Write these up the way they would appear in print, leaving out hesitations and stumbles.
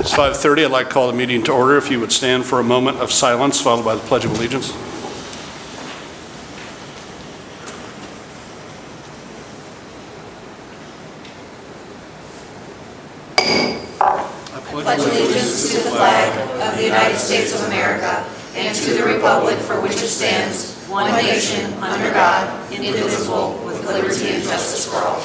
It's 5:30. I'd like to call the meeting to order. If you would stand for a moment of silence, followed by the Pledge of Allegiance. I pledge allegiance to the flag of the United States of America and to the republic for which it stands, one nation, under God, indivisible, with liberty and justice for all.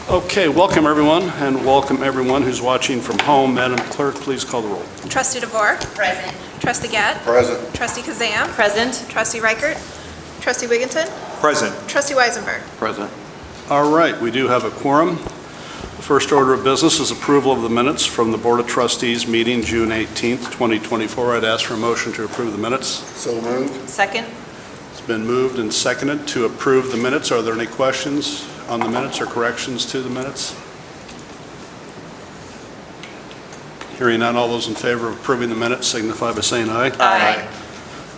Okay, welcome everyone, and welcome everyone who's watching from home. Madam Clerk, please call the roll. Trustee DeVore. Present. Trustee Gadd. Present. Trustee Kazam. Present. Trustee Reichert. Trustee Wigginton. Present. Trustee Weisenberg. Present. All right, we do have a quorum. The first order of business is approval of the minutes from the Board of Trustees meeting June 18th, 2024. I'd ask for a motion to approve the minutes. So moved. Second. It's been moved and seconded to approve the minutes. Are there any questions on the minutes or corrections to the minutes? Hearing none, all those in favor of approving the minutes signify by saying aye. Aye.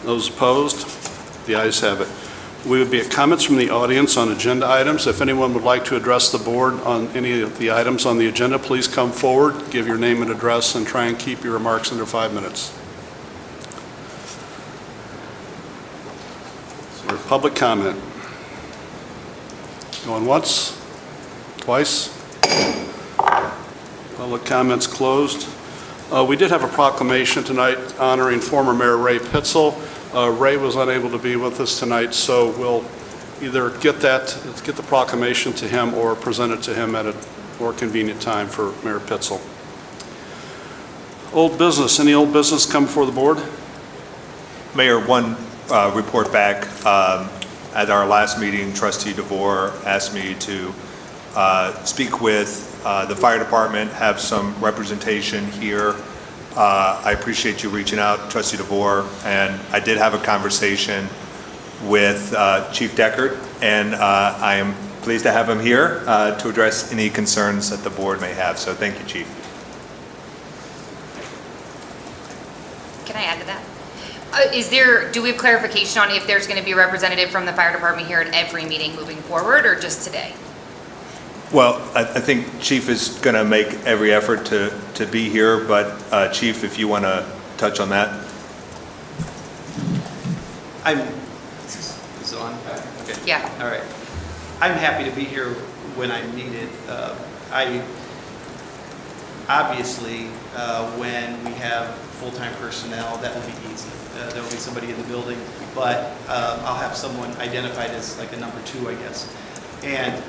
Those opposed? The ayes have it. We would be at comments from the audience on agenda items. If anyone would like to address the board on any of the items on the agenda, please come forward, give your name and address, and try and keep your remarks under 5 minutes. So public comment. Going once? Twice? Public comments closed. We did have a proclamation tonight honoring former Mayor Ray Pitzel. Ray was unable to be with us tonight, so we'll either get the proclamation to him or present it to him at a more convenient time for Mayor Pitzel. Old business. Any old business come before the board? Mayor, one report back. At our last meeting, Trustee DeVore asked me to speak with the fire department, have some representation here. I appreciate you reaching out, Trustee DeVore, and I did have a conversation with Chief Deckard, and I am pleased to have him here to address any concerns that the board may have. So thank you, Chief. Can I add to that? Do we have clarification on if there's going to be a representative from the fire department here at every meeting moving forward, or just today? Well, I think Chief is going to make every effort to be here, but Chief, if you want to touch on that. Is this on? Okay. Yeah. All right. I'm happy to be here when I'm needed. Obviously, when we have full-time personnel, that will be easy. There will be somebody in the building, but I'll have someone identified as like a number 2, I guess. And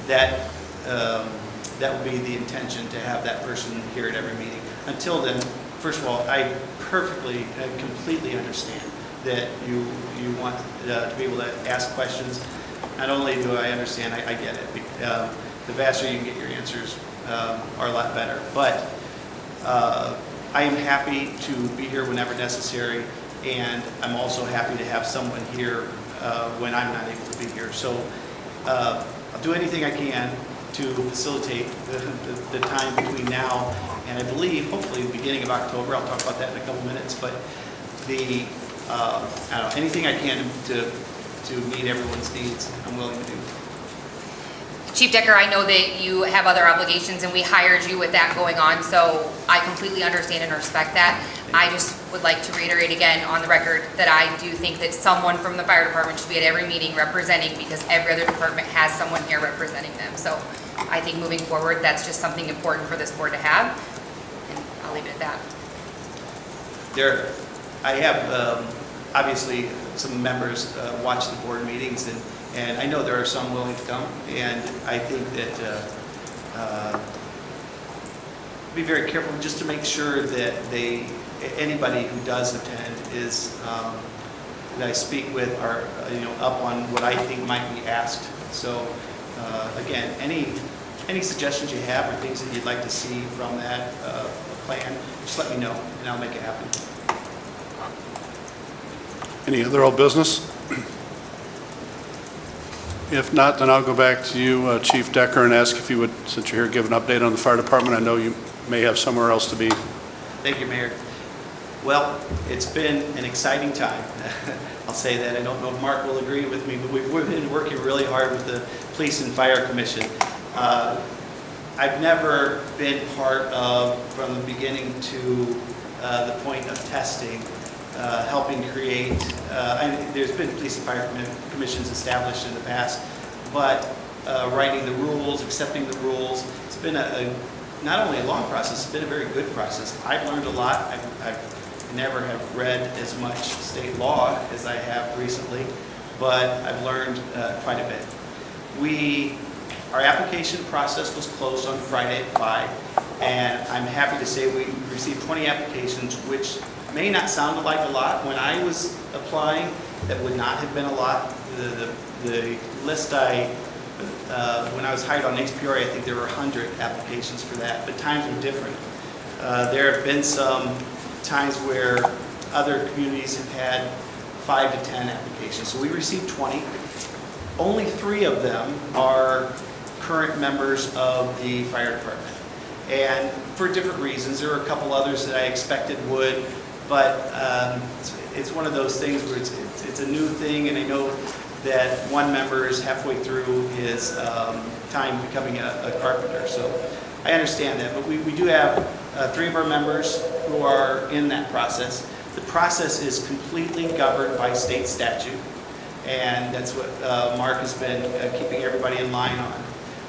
that will be the intention, to have that person here at every meeting. Until then, first of all, I perfectly and completely understand that you want to be able to ask questions. Not only do I understand, I get it. The faster you can get your answers are a lot better. But I am happy to be here whenever necessary, and I'm also happy to have someone here when I'm not able to be here. So I'll do anything I can to facilitate the time between now and, I believe, hopefully the beginning of October. I'll talk about that in a couple minutes. But I don't know, anything I can to meet everyone's needs, I'm willing to do. Chief Decker, I know that you have other obligations and we hired you with that going on, so I completely understand and respect that. I just would like to reiterate again on the record that I do think that someone from the fire department should be at every meeting representing, because every other department has someone here representing them. So I think moving forward, that's just something important for this board to have, and I'll leave it at that. I have obviously some members watch the board meetings, and I know there are some willing to come, and I think that be very careful just to make sure that anybody who does attend is that I speak with are up on what I think might be asked. So again, any suggestions you have or things that you'd like to see from that plan, just let me know and I'll make it happen. Any other old business? If not, then I'll go back to you, Chief Decker, and ask if you would, since you're here, give an update on the fire department. I know you may have somewhere else to be. Thank you, Mayor. Well, it's been an exciting time. I'll say that. I don't know if Mark will agree with me, but we've been working really hard with the Police and Fire Commission. I've never been part of, from the beginning to the point of testing, helping create, and there's been police and fire commissions established in the past, but writing the rules, accepting the rules, it's been not only a long process, it's been a very good process. I've learned a lot. I've never have read as much state law as I have recently, but I've learned quite a bit. Our application process was closed on Friday at 5, and I'm happy to say we received 20 applications, which may not sound like a lot. When I was applying, that would not have been a lot. The list when I was hired on Peoria, I think there were 100 applications for that, but times were different. There have been some times where other communities have had 5 to 10 applications. So we received 20. Only 3 of them are current members of the fire department. And for different reasons, there were a couple others that I expected would, but it's one of those things where it's a new thing, and I know that one member is halfway through his time becoming a carpenter. So I understand that, but we do have 3 of our members who are in that process. The process is completely governed by state statute, and that's what Mark has been keeping everybody in line on.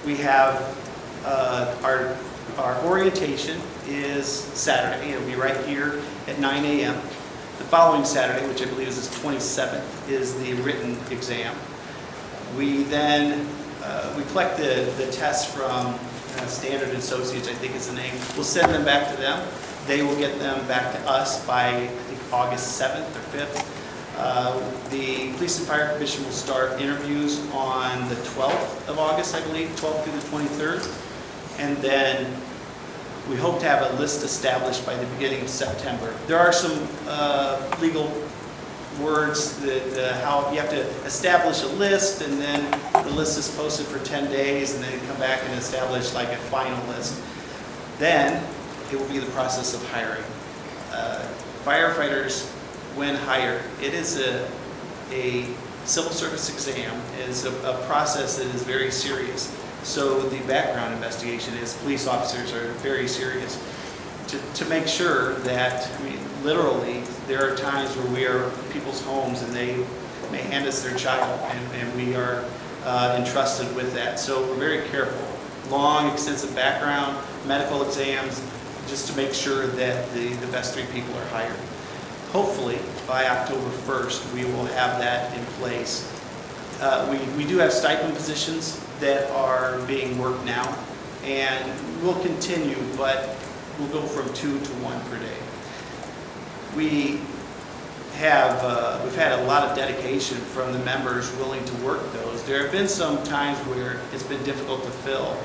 We have our orientation is Saturday. It'll be right here at 9 a.m. The following Saturday, which I believe is the 27th, is the written exam. We then we collect the tests from Standard Associates, I think is the name. We'll send them back to them. They will get them back to us by, I think, August 7th or 5th. The Police and Fire Commission will start interviews on the 12th of August, I believe, 12th through the 23rd. And then we hope to have a list established by the beginning of September. There are some legal words that how you have to establish a list, and then the list is posted for 10 days, and then come back and establish like a final list. Then it will be the process of hiring. Firefighters, when hired, it is a civil service exam, is a process that is very serious. So the background investigation is police officers are very serious to make sure that, I mean, literally, there are times where we are in people's homes and they may hand us their child, and we are entrusted with that. So we're very careful. Long, extensive background, medical exams, just to make sure that the best 3 people are hired. Hopefully, by October 1st, we will have that in place. We do have stipend positions that are being worked now, and we'll continue, but we'll go from 2 to 1 per day. We've had a lot of dedication from the members willing to work those. There have been some times where it's been difficult to fill,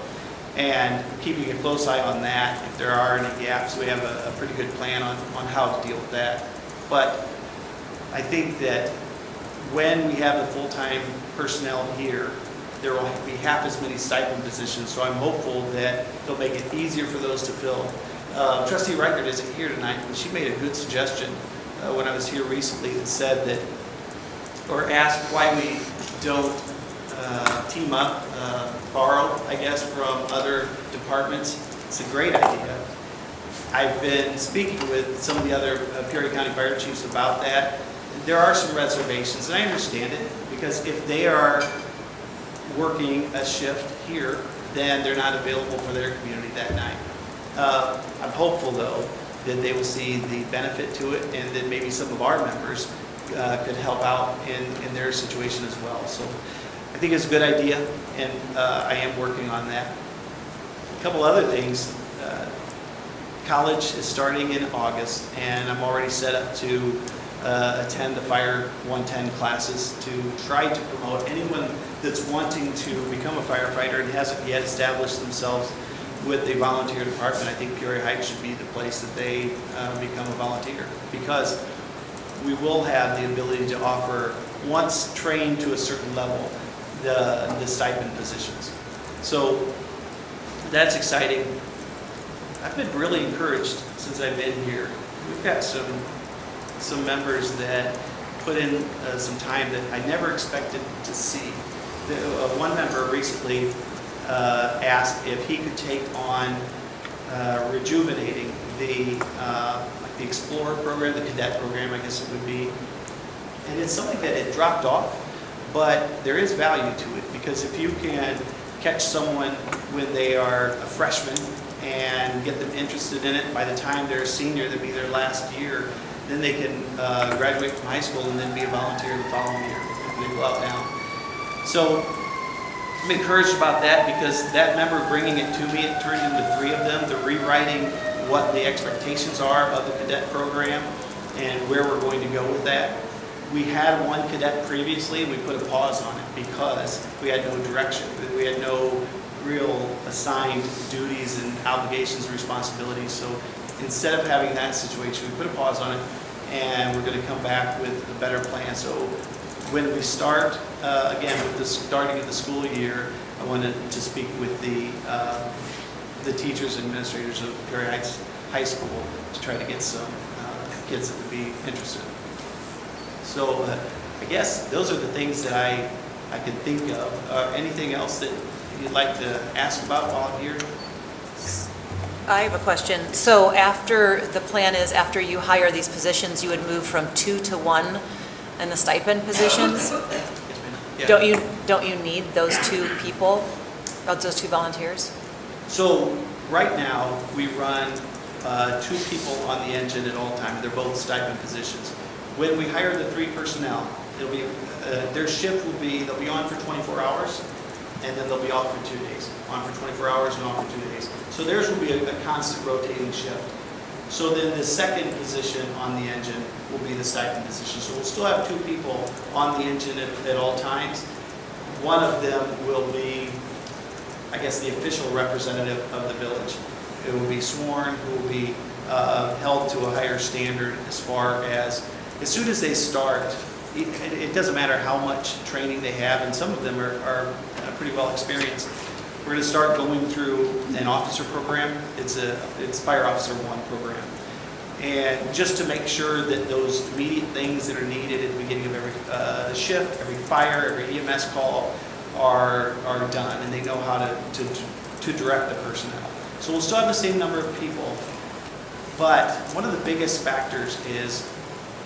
and keeping a close eye on that. If there are any gaps, we have a pretty good plan on how to deal with that. But I think that when we have the full-time personnel here, there will be half as many stipend positions, so I'm hopeful that they'll make it easier for those to fill. Trustee Reichert isn't here tonight, but she made a good suggestion when I was here recently that said that, or asked why we don't team up, borrow, I guess, from other departments. It's a great idea. I've been speaking with some of the other Peoria County Fire Chiefs about that. There are some reservations, and I understand it, because if they are working a shift here, then they're not available for their community that night. I'm hopeful, though, that they will see the benefit to it, and that maybe some of our members could help out in their situation as well. So I think it's a good idea, and I am working on that. A couple other things. College is starting in August, and I'm already set up to attend the Fire 110 classes to try to promote anyone that's wanting to become a firefighter and hasn't yet established themselves with a volunteer department. I think Peoria Heights should be the place that they become a volunteer, because we will have the ability to offer, once trained to a certain level, the stipend positions. So that's exciting. I've been really encouraged since I've been here. We've got some members that put in some time that I never expected to see. One member recently asked if he could take on rejuvenating like the Explorer program, the cadet program, I guess it would be. And it's something that had dropped off, but there is value to it, because if you can catch someone when they are a freshman and get them interested in it, by the time they're a senior, that'll be their last year, then they can graduate from high school and then be a volunteer the following year if they go out now. So I'm encouraged about that, because that member bringing it to me, it turned into 3 of them. They're rewriting what the expectations are of the cadet program and where we're going to go with that. We had 1 cadet previously, and we put a pause on it because we had no direction. We had no real assigned duties and obligations and responsibilities. So instead of having that situation, we put a pause on it, and we're going to come back with a better plan. So when we start, again, with the starting of the school year, I wanted to speak with the teachers and administrators of Peoria Heights High School to try to get some kids that would be interested. So I guess those are the things that I can think of. Anything else that you'd like to ask about while I'm here? I have a question. So after, the plan is after you hire these positions, you would move from 2 to 1 in the stipend positions? Yes, ma'am. Yeah. Don't you need those 2 people, those 2 volunteers? So right now, we run 2 people on the engine at all times. They're both stipend positions. When we hire the 3 personnel, it'll be, their shift will be, they'll be on for 24 hours, and then they'll be off for 2 days. On for 24 hours and off for 2 days. So theirs will be a constant rotating shift. So then the second position on the engine will be the stipend position. So we'll still have 2 people on the engine at all times. One of them will be, I guess, the official representative of the village. It will be sworn, who will be held to a higher standard as far as soon as they start, it doesn't matter how much training they have, and some of them are pretty well experienced. We're going to start going through an officer program. It's Fire Officer 1 program. And just to make sure that those immediate things that are needed at the beginning of every shift, every fire, every EMS call are done, and they know how to direct the personnel. So we'll still have the same number of people, but one of the biggest factors is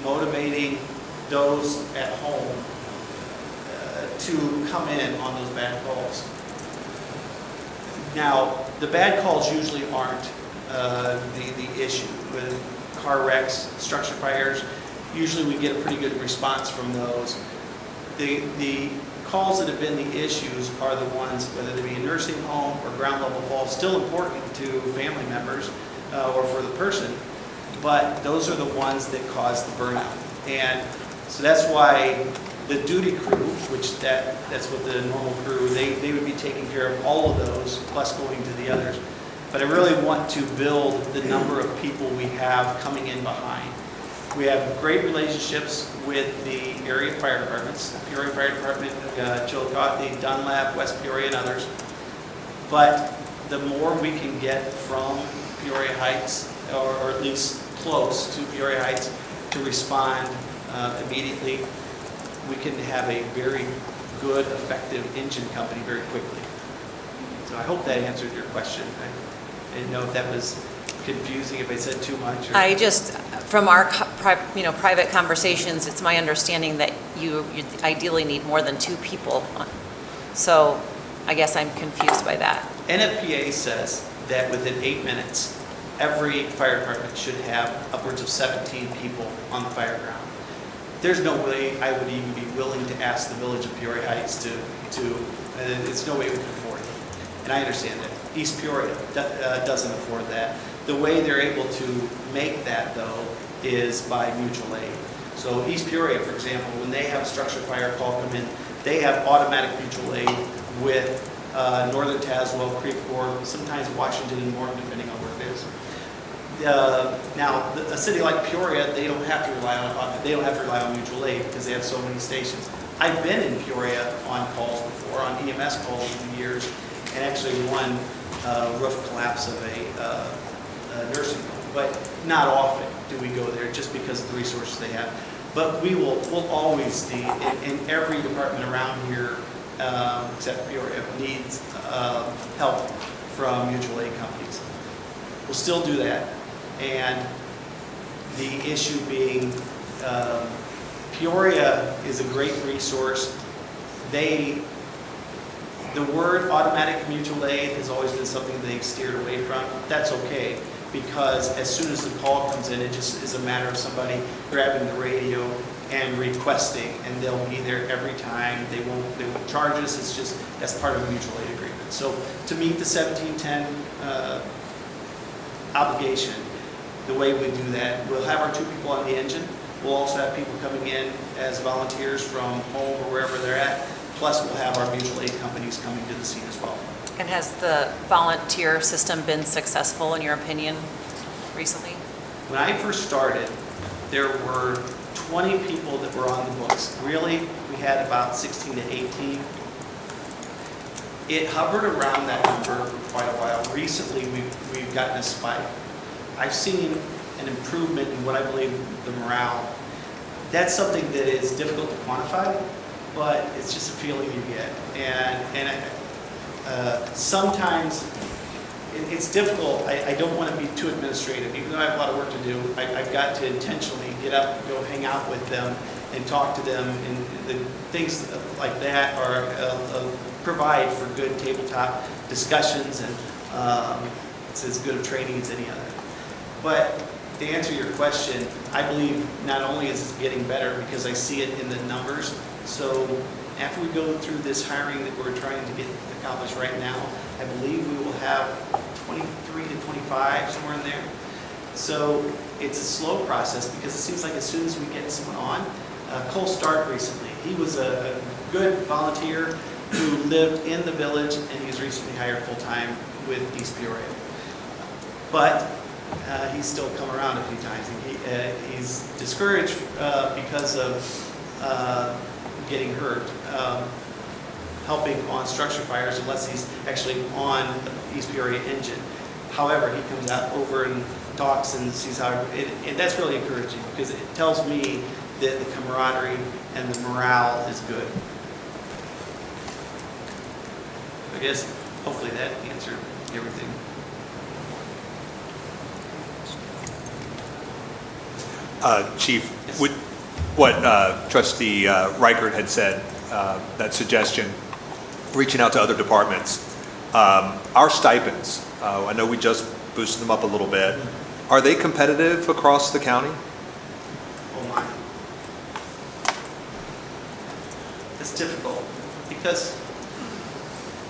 motivating those at home to come in on those bad calls. Now, the bad calls usually aren't the issue. With car wrecks, structure fires, usually we get a pretty good response from those. The calls that have been the issues are the ones, whether they be a nursing home or ground level falls, still important to family members or for the person, but those are the ones that cause the burnout. And so that's why the duty crew, which that's what the normal crew, they would be taking care of all of those, plus going to the others. But I really want to build the number of people we have coming in behind. We have great relationships with the area fire departments, the Peoria Fire Department, Chillicothe, Dunlap, West Peoria, and others. But the more we can get from Peoria Heights, or at least close to Peoria Heights, to respond immediately, we can have a very good, effective engine company very quickly. So I hope that answered your question. I didn't know if that was confusing, if I said too much. I just, from our private conversations, it's my understanding that you ideally need more than 2 people. So I guess I'm confused by that. NFPA says that within 8 minutes, every fire department should have upwards of 17 people on the fire ground. There's no way I would even be willing to ask the village of Peoria Heights it's no way we can afford it. And I understand that. East Peoria doesn't afford that. The way they're able to make that, though, is by mutual aid. So East Peoria, for example, when they have a structure fire call come in, they have automatic mutual aid with Northern Tazewell, Creek, or sometimes Washington and Morton, depending on where it is. Now, a city like Peoria, they don't have to rely on mutual aid because they have so many stations. I've been in Peoria on calls before, on EMS calls over the years, and actually one roof collapse of a nursing home. But not often do we go there just because of the resources they have. But we'll always need, in every department around here, except Peoria, needs help from mutual aid companies. We'll still do that. And the issue being, Peoria is a great resource. The word automatic mutual aid has always been something they've steered away from. That's okay, because as soon as the call comes in, it just is a matter of somebody grabbing the radio and requesting, and they'll be there every time. They won't charge us. It's just, that's part of the mutual aid agreement. So to meet the 1710 obligation, the way we do that, we'll have our 2 people on the engine. We'll also have people coming in as volunteers from home or wherever they're at. Plus, we'll have our mutual aid companies coming to the scene as well. And has the volunteer system been successful, in your opinion, recently? When I first started, there were 20 people that were on the books. Really, we had about 16 to 18. It hovered around that number for quite a while. Recently, we've gotten a spike. I've seen an improvement in what I believe the morale. That's something that is difficult to quantify, but it's just a feeling you get. And sometimes it's difficult. I don't want to be too administrative. Even though I have a lot of work to do, I've got to intentionally get up, go hang out with them, and talk to them. And the things like that are provide for good tabletop discussions, and it's as good a training as any other. But to answer your question, I believe not only is it getting better because I see it in the numbers. So after we go through this hiring that we're trying to get accomplished right now, I believe we will have 23 to 25, somewhere in there. So it's a slow process because it seems like as soon as we get someone on, Cole Stark recently, he was a good volunteer who lived in the village, and he was recently hired full-time with East Peoria. But he's still come around a few times. He's discouraged because of getting hurt, helping on structure fires unless he's actually on the East Peoria engine. However, he comes out over and talks and sees how, and that's really encouraging because it tells me that the camaraderie and the morale is good. I guess hopefully that answered everything. Chief, Yes. what Trustee Reichert had said, that suggestion, reaching out to other departments, our stipends, I know we just boosted them up a little bit. Are they competitive across the county? Oh my. It's difficult because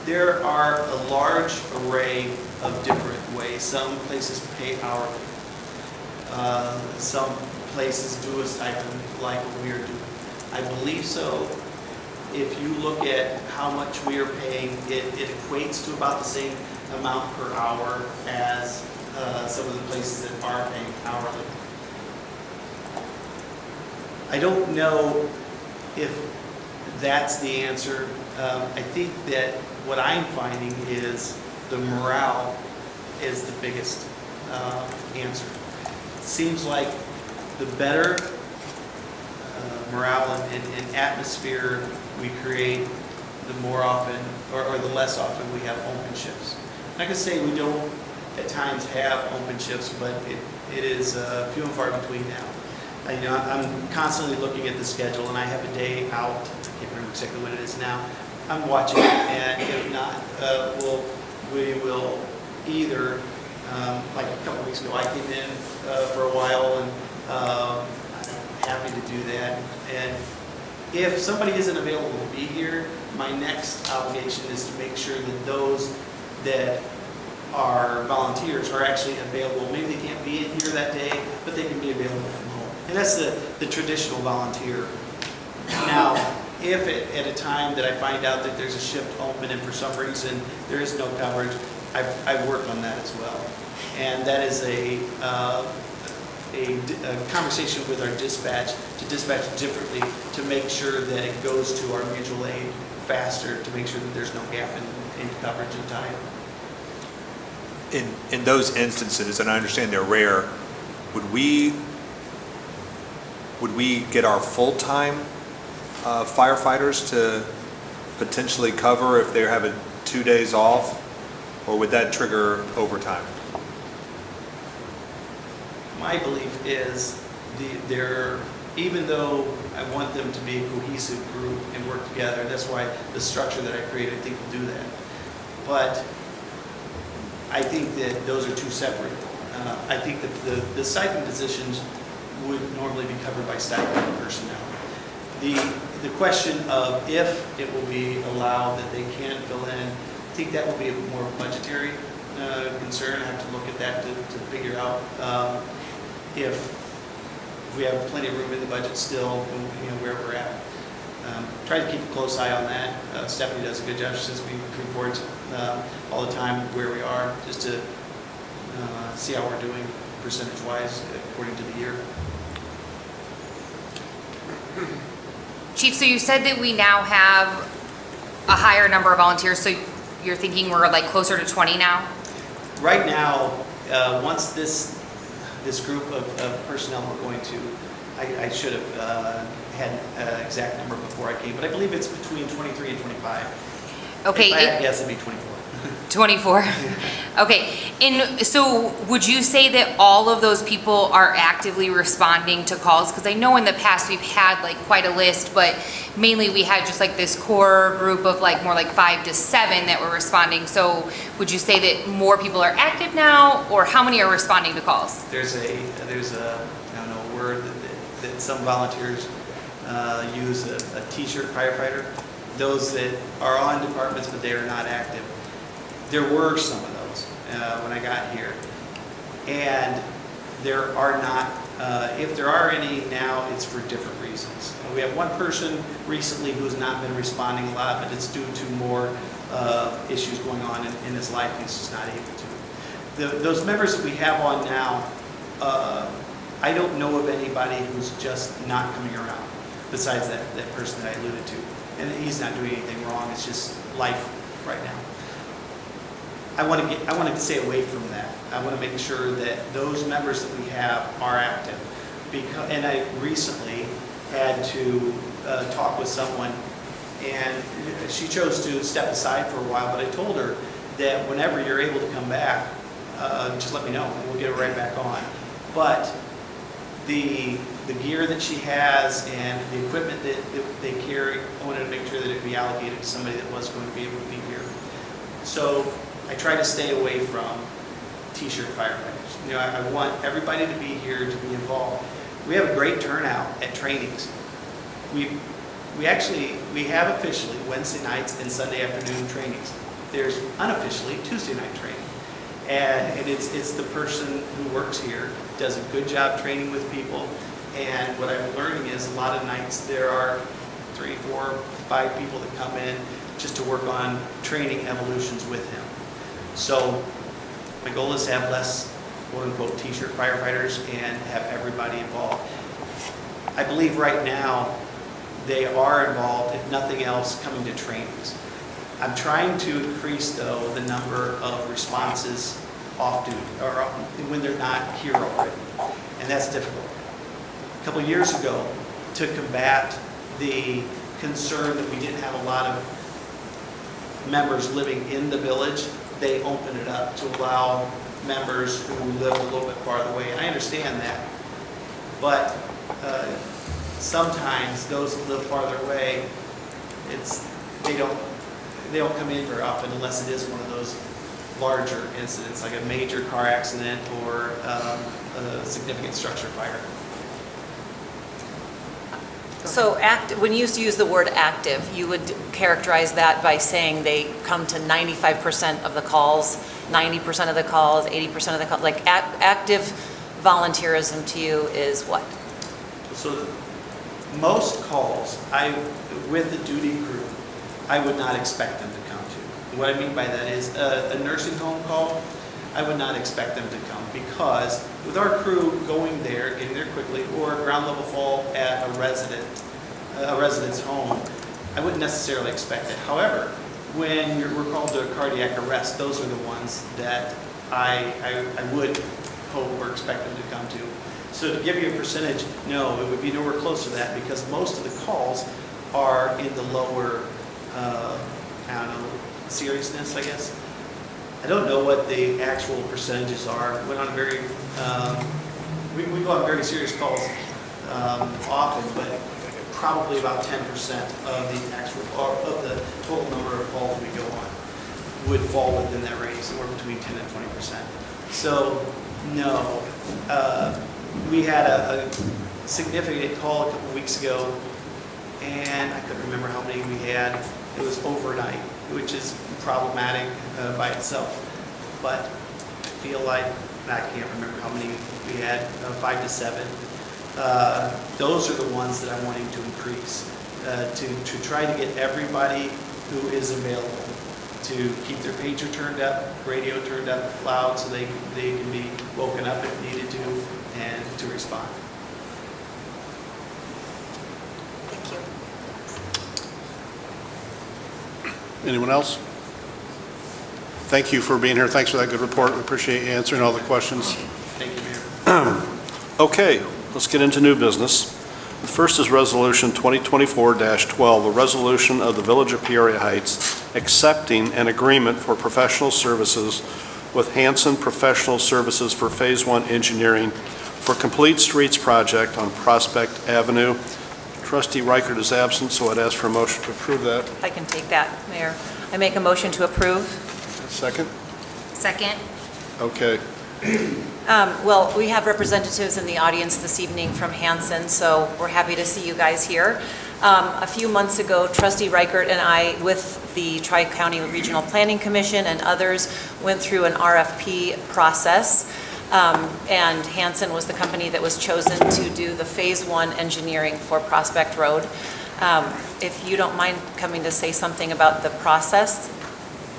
there are a large array of different ways. Some places pay hourly. Some places do a stipend like what we are doing. I believe so. If you look at how much we are paying, it equates to about the same amount per hour as some of the places that are paying hourly. I don't know if that's the answer. I think that what I'm finding is the morale is the biggest answer. It seems like the better morale and atmosphere we create, the more often, or the less often we have open shifts. And I can say we don't at times have open shifts, but it is few and far between now. I'm constantly looking at the schedule, and I have a day out. I can't remember exactly what it is now. I'm watching, and if not, we will either, like a couple weeks ago, I came in for a while, and I'm happy to do that. And if somebody isn't available to be here, my next obligation is to make sure that those that are volunteers are actually available. Maybe they can't be in here that day, but they can be available from home. And that's the traditional volunteer. Now, if at a time that I find out that there's a shift open and for some reason there is no coverage, I've worked on that as well. And that is a conversation with our dispatch to dispatch differently to make sure that it goes to our mutual aid faster, to make sure that there's no gap in coverage and time. In those instances, and I understand they're rare, would we get our full-time firefighters to potentially cover if they have a 2 days off, or would that trigger overtime? My belief is even though I want them to be a cohesive group and work together, that's why the structure that I created, I think will do that. But I think that those are two separate. I think that the stipend positions would normally be covered by stipend personnel. The question of if it will be allowed that they can fill in, I think that will be a more budgetary concern. I have to look at that to figure out if we have plenty of room in the budget still, where we're at. Try to keep a close eye on that. Stephanie does a good job. She sends me reports all the time where we are, just to see how we're doing percentage-wise according to the year. Chief, so you said that we now have a higher number of volunteers, so you're thinking we're like closer to 20 now? Right now, once this group of personnel we're going to, I should have had an exact number before I came, but I believe it's between 23 and 25. Okay. If I had to guess, it'd be 24. 24. Okay. And so would you say that all of those people are actively responding to calls? Because I know in the past we've had like quite a list, but mainly we had just like this core group of like more like 5 to 7 that were responding. So would you say that more people are active now, or how many are responding to calls? There's a I don't know, a word that some volunteers use, a t-shirt firefighter. Those that are on departments but they are not active. There were some of those when I got here, and there are not, if there are any now, it's for different reasons. We have one person recently who's not been responding a lot, but it's due to more issues going on in his life. He's just not able to. Those members that we have on now, I don't know of anybody who's just not coming around, besides that person that I alluded to. And he's not doing anything wrong, it's just life right now. I want to stay away from that. I want to make sure that those members that we have are active. And I recently had to talk with someone, and she chose to step aside for a while, but I told her that whenever you're able to come back, just let me know, and we'll get her right back on. But the gear that she has and the equipment that they carry, I wanted to make sure that it be allocated to somebody that was going to be able to be here. So I try to stay away from t-shirt firefighters. I want everybody to be here, to be involved. We have a great turnout at trainings. We have officially Wednesday nights and Sunday afternoon trainings. There's unofficially Tuesday night training. And it's the person who works here, does a good job training with people. And what I'm learning is a lot of nights there are 3, 4, 5 people that come in just to work on training evolutions with him. So my goal is to have less quote-unquote t-shirt firefighters and have everybody involved. I believe right now they are involved, if nothing else, coming to trainings. I'm trying to increase, though, the number of responses off duty, or when they're not here already, and that's difficult. A couple of years ago, to combat the concern that we didn't have a lot of members living in the village, they opened it up to allow members who live a little bit farther away. And I understand that, but sometimes those who live farther away, they don't come in very often unless it is one of those larger incidents, like a major car accident or a significant structure fire. So when you use the word active, you would characterize that by saying they come to 95% of the calls, 90% of the calls, 80% of the calls, like active volunteerism to you is what? So most calls, with the duty crew, I would not expect them to come to. What I mean by that is a nursing home call, I would not expect them to come, because with our crew going there, getting there quickly, or a ground level fall at a resident's home, I wouldn't necessarily expect it. However, when we're called to a cardiac arrest, those are the ones that I would hope or expect them to come to. So to give you a percentage, no, it would be nowhere close to that, because most of the calls are in the lower, seriousness, I guess. I don't know what the actual percentages are. Went on a very, we go on very serious calls often, but probably about 10% of the actual, or of the total number of calls we go on would fall within that range, somewhere between 10 and 20%. So, no. We had a significant call a couple weeks ago, and I couldn't remember how many we had. It was overnight, which is problematic by itself. But I feel like, I can't remember how many we had, 5 to 7. Those are the ones that I'm wanting to increase, to try to get everybody who is available to keep their pager turned up, radio turned up loud, so they can be woken up if needed to, and to respond. Thank you. Anyone else? Thank you for being here. Thanks for that good report. We appreciate you answering all the questions. Thank you, Mayor. Okay, let's get into new business. The first is Resolution 2024-12, a resolution of the Village of Peoria Heights accepting an agreement for professional services with Hanson Professional Services for Phase 1 engineering for Complete Streets project on Prospect Avenue. Trustee Reichert is absent, so I'd ask for a motion to approve that. I can take that, Mayor. I make a motion to approve. Second? Second. Okay. Well, we have representatives in the audience this evening from Hanson, so we're happy to see you guys here. A few months ago, Trustee Reichert and I, with the Tri-County Regional Planning Commission and others, went through an RFP process, and Hanson was the company that was chosen to do the Phase 1 engineering for Prospect Road. If you don't mind coming to say something about the process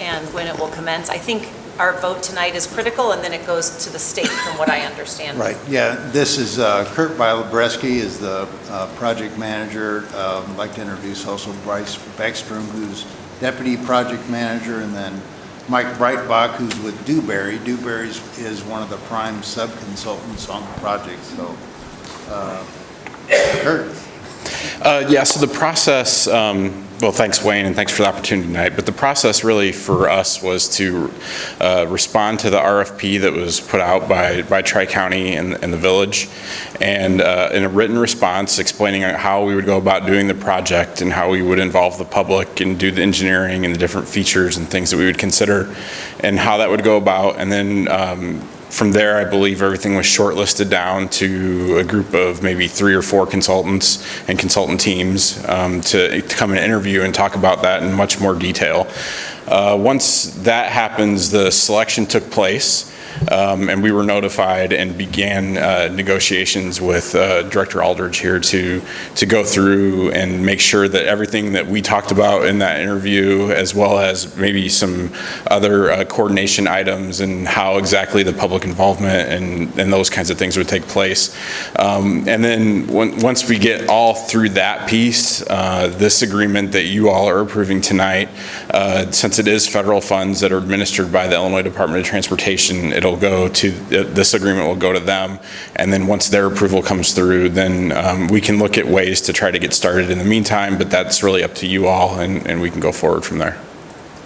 and when it will commence. I think our vote tonight is critical, and then it goes to the state, from what I understand. Right, yeah, this is Kurt Bilebreski is the project manager. I'd like to introduce also Bryce Beckstrom, who's deputy project manager, and then Mike Breitbach, who's with Dewberry. Dewberry is one of the prime sub-consultants on the project, so Kurt. Yeah, so the process, well, thanks, Wayne, and thanks for the opportunity tonight, but the process really for us was to respond to the RFP that was put out by Tri-County and the village, and in a written response explaining how we would go about doing the project and how we would involve the public and do the engineering and the different features and things that we would consider and how that would go about. And then from there, I believe everything was shortlisted down to a group of maybe 3 or 4 consultants and consultant teams to come and interview and talk about that in much more detail. Once that happens, the selection took place, and we were notified and began negotiations with Director Aldridge here to go through and make sure that everything that we talked about in that interview, as well as maybe some other coordination items and how exactly the public involvement and those kinds of things would take place. And then once we get all through that piece, this agreement that you all are approving tonight, since it is federal funds that are administered by the Illinois Department of Transportation, it'll go to, this agreement will go to them, and then once their approval comes through, then we can look at ways to try to get started in the meantime, but that's really up to you all, and we can go forward from there.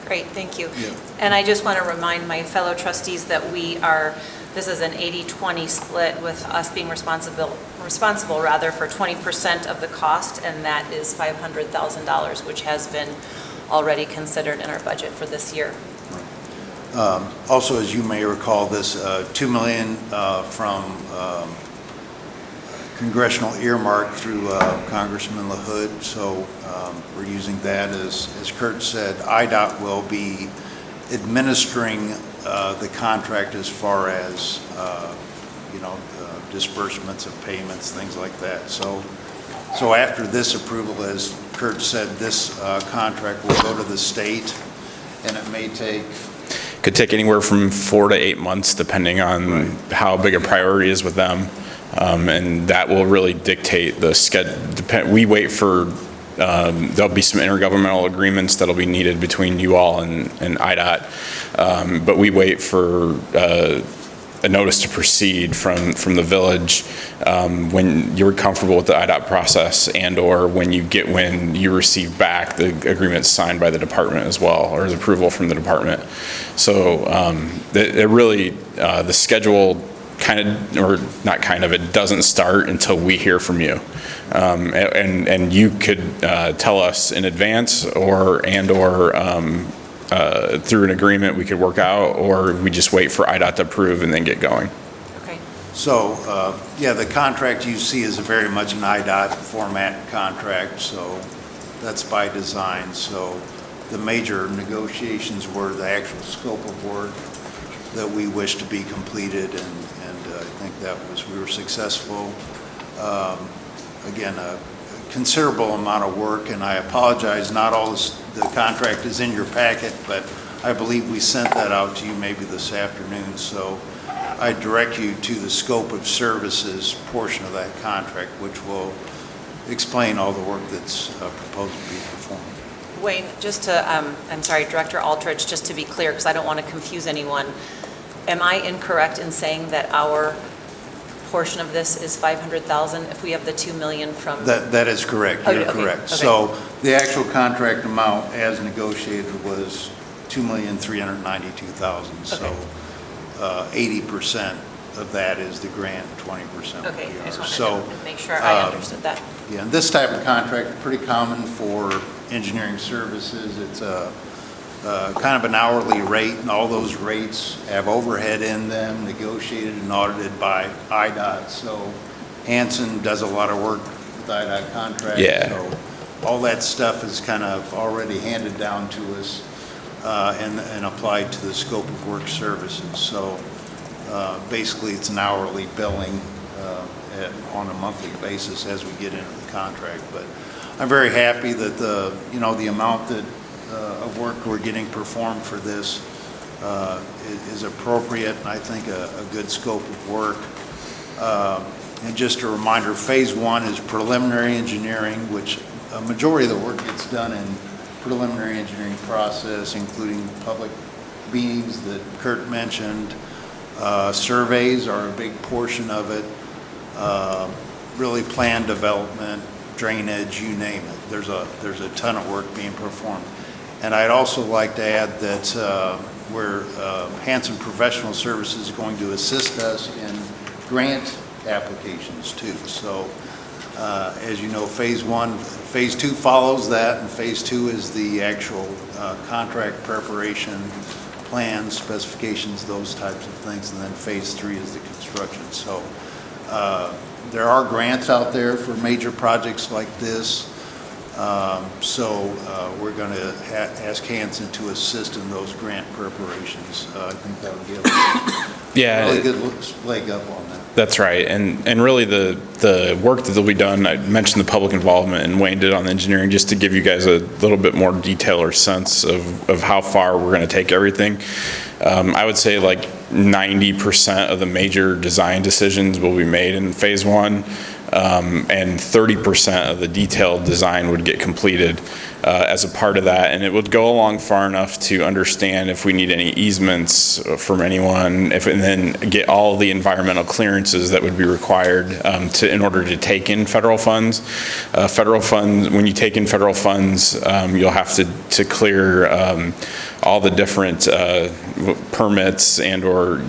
Great, thank you. Yeah. And I just want to remind my fellow trustees that this is an 80-20 split, with us being responsible rather for 20% of the cost, and that is $500,000, which has been already considered in our budget for this year. Also, as you may recall, this $2 million from congressional earmark through Congressman LaHood, so we're using that. As Kurt said, IDOT will be administering the contract as far as disbursements of payments, things like that. So after this approval, as Kurt said, this contract will go to the state, and it may take. Could take anywhere from 4 to 8 months, depending on how big a priority is with them, and that will really dictate the schedule. We wait for. There'll be some intergovernmental agreements that'll be needed between you all and IDOT, but we wait for a notice to proceed from the village when you're comfortable with the IDOT process and/or when you receive back the agreement signed by the department as well, or the approval from the department. So it really, the schedule it doesn't start until we hear from you. And you could tell us in advance or through an agreement we could work out, or we just wait for IDOT to approve and then get going. Okay. So, yeah, the contract you see is very much an IDOT format contract, so that's by design. So the major negotiations were the actual scope of work that we wish to be completed, and I think we were successful. Again, a considerable amount of work, and I apologize, not all the contract is in your packet, but I believe we sent that out to you maybe this afternoon. So I direct you to the scope of services portion of that contract, which will explain all the work that's proposed to be performed. Wayne, just to, I'm sorry, Director Aldrich, just to be clear, because I don't want to confuse anyone, am I incorrect in saying that our portion of this is 500,000 if we have the 2 million from? That is correct. Oh, You're okay, correct. okay. So the actual contract amount as negotiated was $2,392,000. So 80% of that is the grant, 20% Okay, I would be just ours. wanted to make sure I understood that. Yeah, and this type of contract is pretty common for engineering services. It's kind of an hourly rate, and all those rates have overhead in them, negotiated and audited by IDOT. So Hanson does a lot of work with IDOT contracts. Yeah. So all that stuff is kind of already handed down to us and applied to the scope of work services. So basically, it's an hourly billing on a monthly basis as we get into the contract. But I'm very happy that the amount that of work we're getting performed for this is appropriate, and I think a good scope of work. And just a reminder, phase one is preliminary engineering, which a majority of the work gets done in preliminary engineering process, including public meetings that Kurt mentioned. Surveys are a big portion of it. Really plan development, drainage, you name it. There's a ton of work being performed. And I'd also like to add that Hanson Professional Services is going to assist us in grant applications too. So as you know, phase two follows that, and phase two is the actual contract preparation, plans, specifications, those types of things, and then phase three is the construction. So there are grants out there for major projects like this. We're going to ask Hanson to assist in those grant preparations. I think that would give us a really good leg up on that. That's right, and really the work that will be done, I mentioned the public involvement, and Wayne did on the engineering, just to give you guys a little bit more detail or sense of how far we're going to take everything. I would say like 90% of the major design decisions will be made in phase one, and 30% of the detailed design would get completed as a part of that, and it would go along far enough to understand if we need any easements from anyone, and then get all the environmental clearances that would be required in order to take in federal funds. When you take in federal funds, you'll have to clear all the different permits and or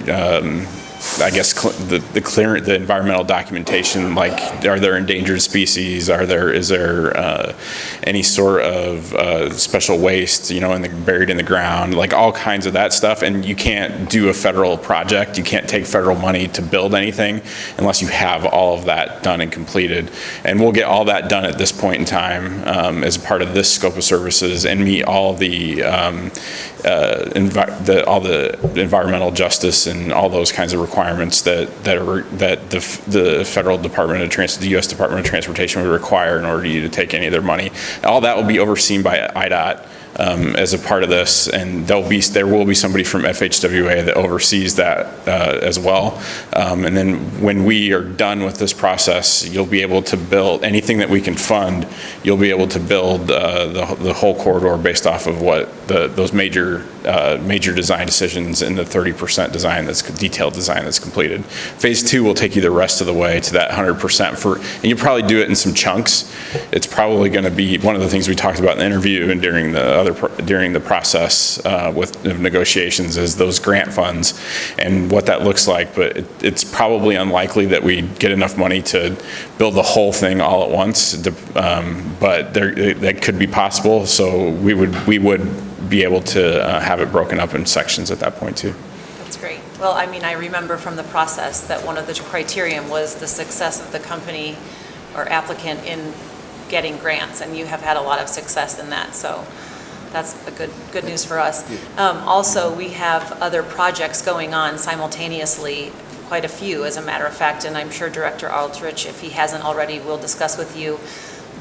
I guess the environmental documentation, like are there endangered species, is there any sort of special waste, buried in the ground, like all kinds of that stuff. And you can't do a federal project, you can't take federal money to build anything unless you have all of that done and completed. And we'll get all that done at this point in time as a part of this scope of services and meet all the environmental justice and all those kinds of requirements that the federal Department of the U.S. Department of Transportation would require in order for you to take any of their money. All that will be overseen by IDOT. as a part of this, and there will be somebody from FHWA that oversees that as well. And then when we are done with this process, you'll be able to build anything that we can fund. You'll be able to build the whole corridor based off of what those major design decisions in the 30% design detailed design that's completed. Phase 2 will take you the rest of the way to that 100% and you'll probably do it in some chunks. It's probably going to be one of the things we talked about in the interview and during the process with negotiations is those grant funds and what that looks like. But it's probably unlikely that we get enough money to build the whole thing all at once. But that could be possible. So we would be able to have it broken up in sections at that point too. That's great. Well, I mean, I remember from the process that one of the criterion was the success of the company or applicant in getting grants, and you have had a lot of success in that, so that's a good news for us. Also, we have other projects going on simultaneously, quite a few, as a matter of fact, and I'm sure Director Aldrich, if he hasn't already, will discuss with you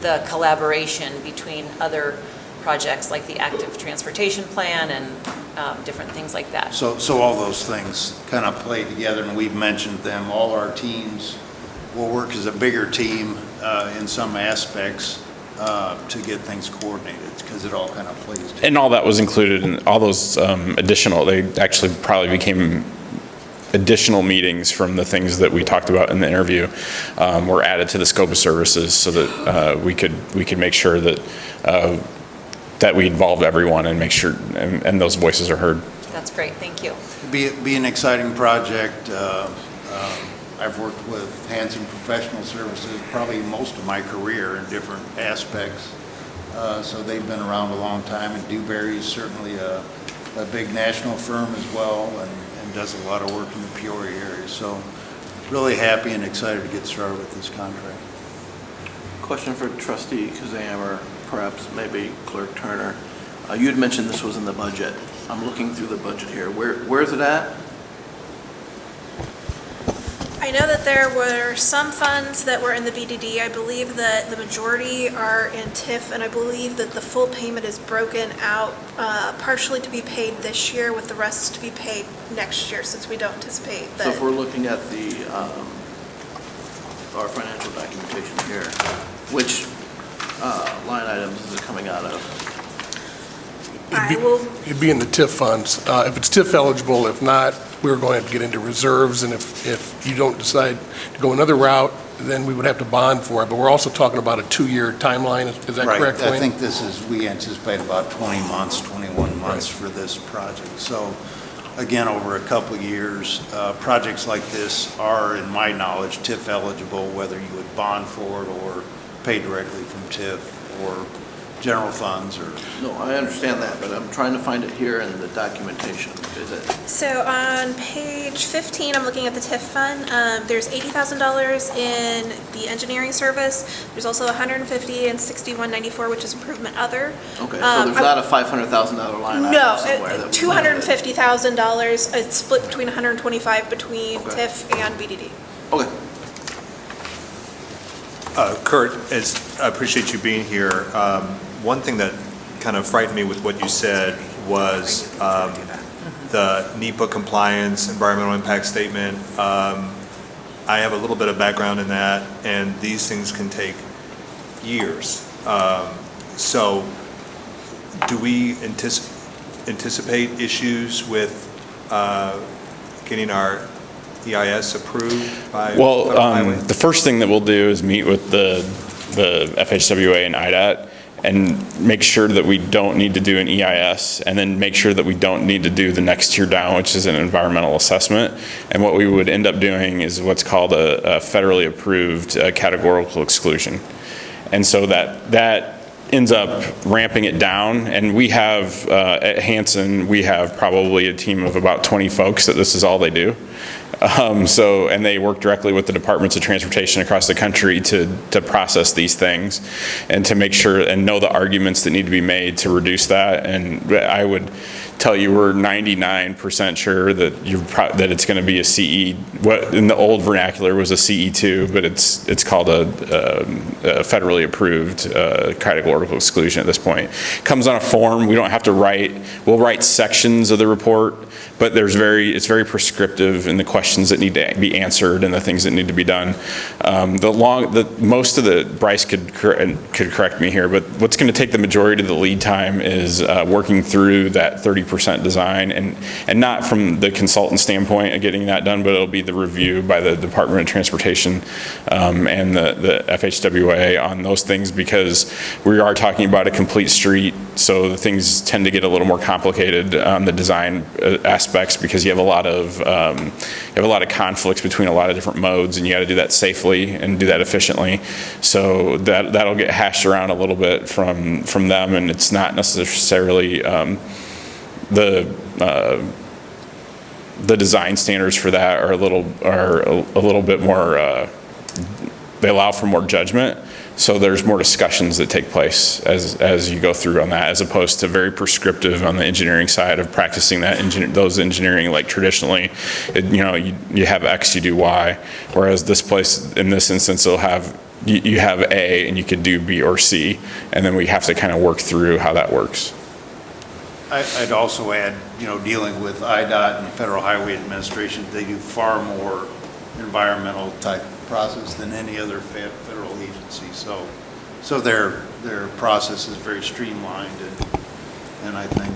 the collaboration between other projects like the active transportation plan and different things like that. So all those things kind of play together, and we've mentioned them. All our teams will work as a bigger team in some aspects to get things coordinated, because it all kind of plays together. And all that was included in all those additional, they actually probably became additional meetings from the things that we talked about in the interview were added to the scope of services so that we could make sure that that we involved everyone and make sure and those voices are heard. That's great, thank you. Be an exciting project. I've worked with Hanson Professional Services probably most of my career in different aspects. So they've been around a long time, and Dewberry is certainly a big national firm as well, and does a lot of work in the Peoria area. So really happy and excited to get started with this contract. Question for Trustee Kazam, or perhaps maybe Clerk Turner. You had mentioned this was in the budget. I'm looking through the budget here. Where is it at? I know that there were some funds that were in the BDD. I believe that the majority are in TIF, and I believe that the full payment is broken out partially to be paid this year with the rest to be paid next year, since we don't anticipate that. So if we're looking at our financial documentation here, which line items is it coming out of? It'd be in the TIF funds. If it's TIF eligible, if not, we're going to have to get into reserves, and if you don't decide to go another route, then we would have to bond for it. But we're also talking about a 2-year timeline. Is that correct, Wayne? I think we anticipate about 20 months, 21 months for this project. So again, over a couple of years, projects like this are, in my knowledge, TIF eligible, whether you would bond for it or pay directly from TIF or general funds or... No, I understand that, but I'm trying to find it here in the documentation. Is it? So on page 15, I'm looking at the TIF fund. There's $80,000 in the engineering service. There's also $150 and $61.94, which is improvement other. Okay, so there's not a $500,000 line item somewhere? No, $250,000. It's split between $125 between TIF and BDD. Okay. Kurt, I appreciate you being here. One thing that kind of frightened me with what you said was the NEPA compliance, environmental impact statement. I have a little bit of background in that, and these things can take years. So do we anticipate issues with getting our EIS approved by? Well, the first thing that we'll do is meet with the FHWA and IDOT and make sure that we don't need to do an EIS, and then make sure that we don't need to do the next tier down, which is an environmental assessment. And what we would end up doing is what's called a federally approved categorical exclusion. And so that ends up ramping it down. And we have, at Hanson, we have probably a team of about 20 folks that this is all they do. And they work directly with the departments of transportation across the country to process these things and to make sure and know the arguments that need to be made to reduce that. And I would tell you we're 99% sure that that it's going to be a CE. What in the old vernacular was a CE2, but it's called a federally approved categorical exclusion at this point. Comes on a form. We don't have to write. We'll write sections of the report, but it's very prescriptive in the questions that need to be answered and the things that need to be done. Most of the, Bryce could correct me here, but what's going to take the majority of the lead time is working through that 30% design, and not from the consultant standpoint of getting that done, but it'll be the review by the Department of Transportation and the FHWA on those things, because we are talking about a complete street, so the things tend to get a little more complicated on the design aspects, because you have a lot of conflicts between a lot of different modes, and you got to do that safely and do that efficiently. So that'll get hashed around a little bit from them, and it's not necessarily the design standards for that are a little bit more. They allow for more judgment. So there's more discussions that take place as you go through on that, as opposed to very prescriptive on the engineering side of practicing those engineering like traditionally. You have X, you do Y, whereas this place, in this instance, will have you have A and you could do B or C, and then we have to kind of work through how that works. I'd also add, dealing with IDOT and Federal Highway Administration, they do far more environmental type process than any other federal agency. So their process is very streamlined and I think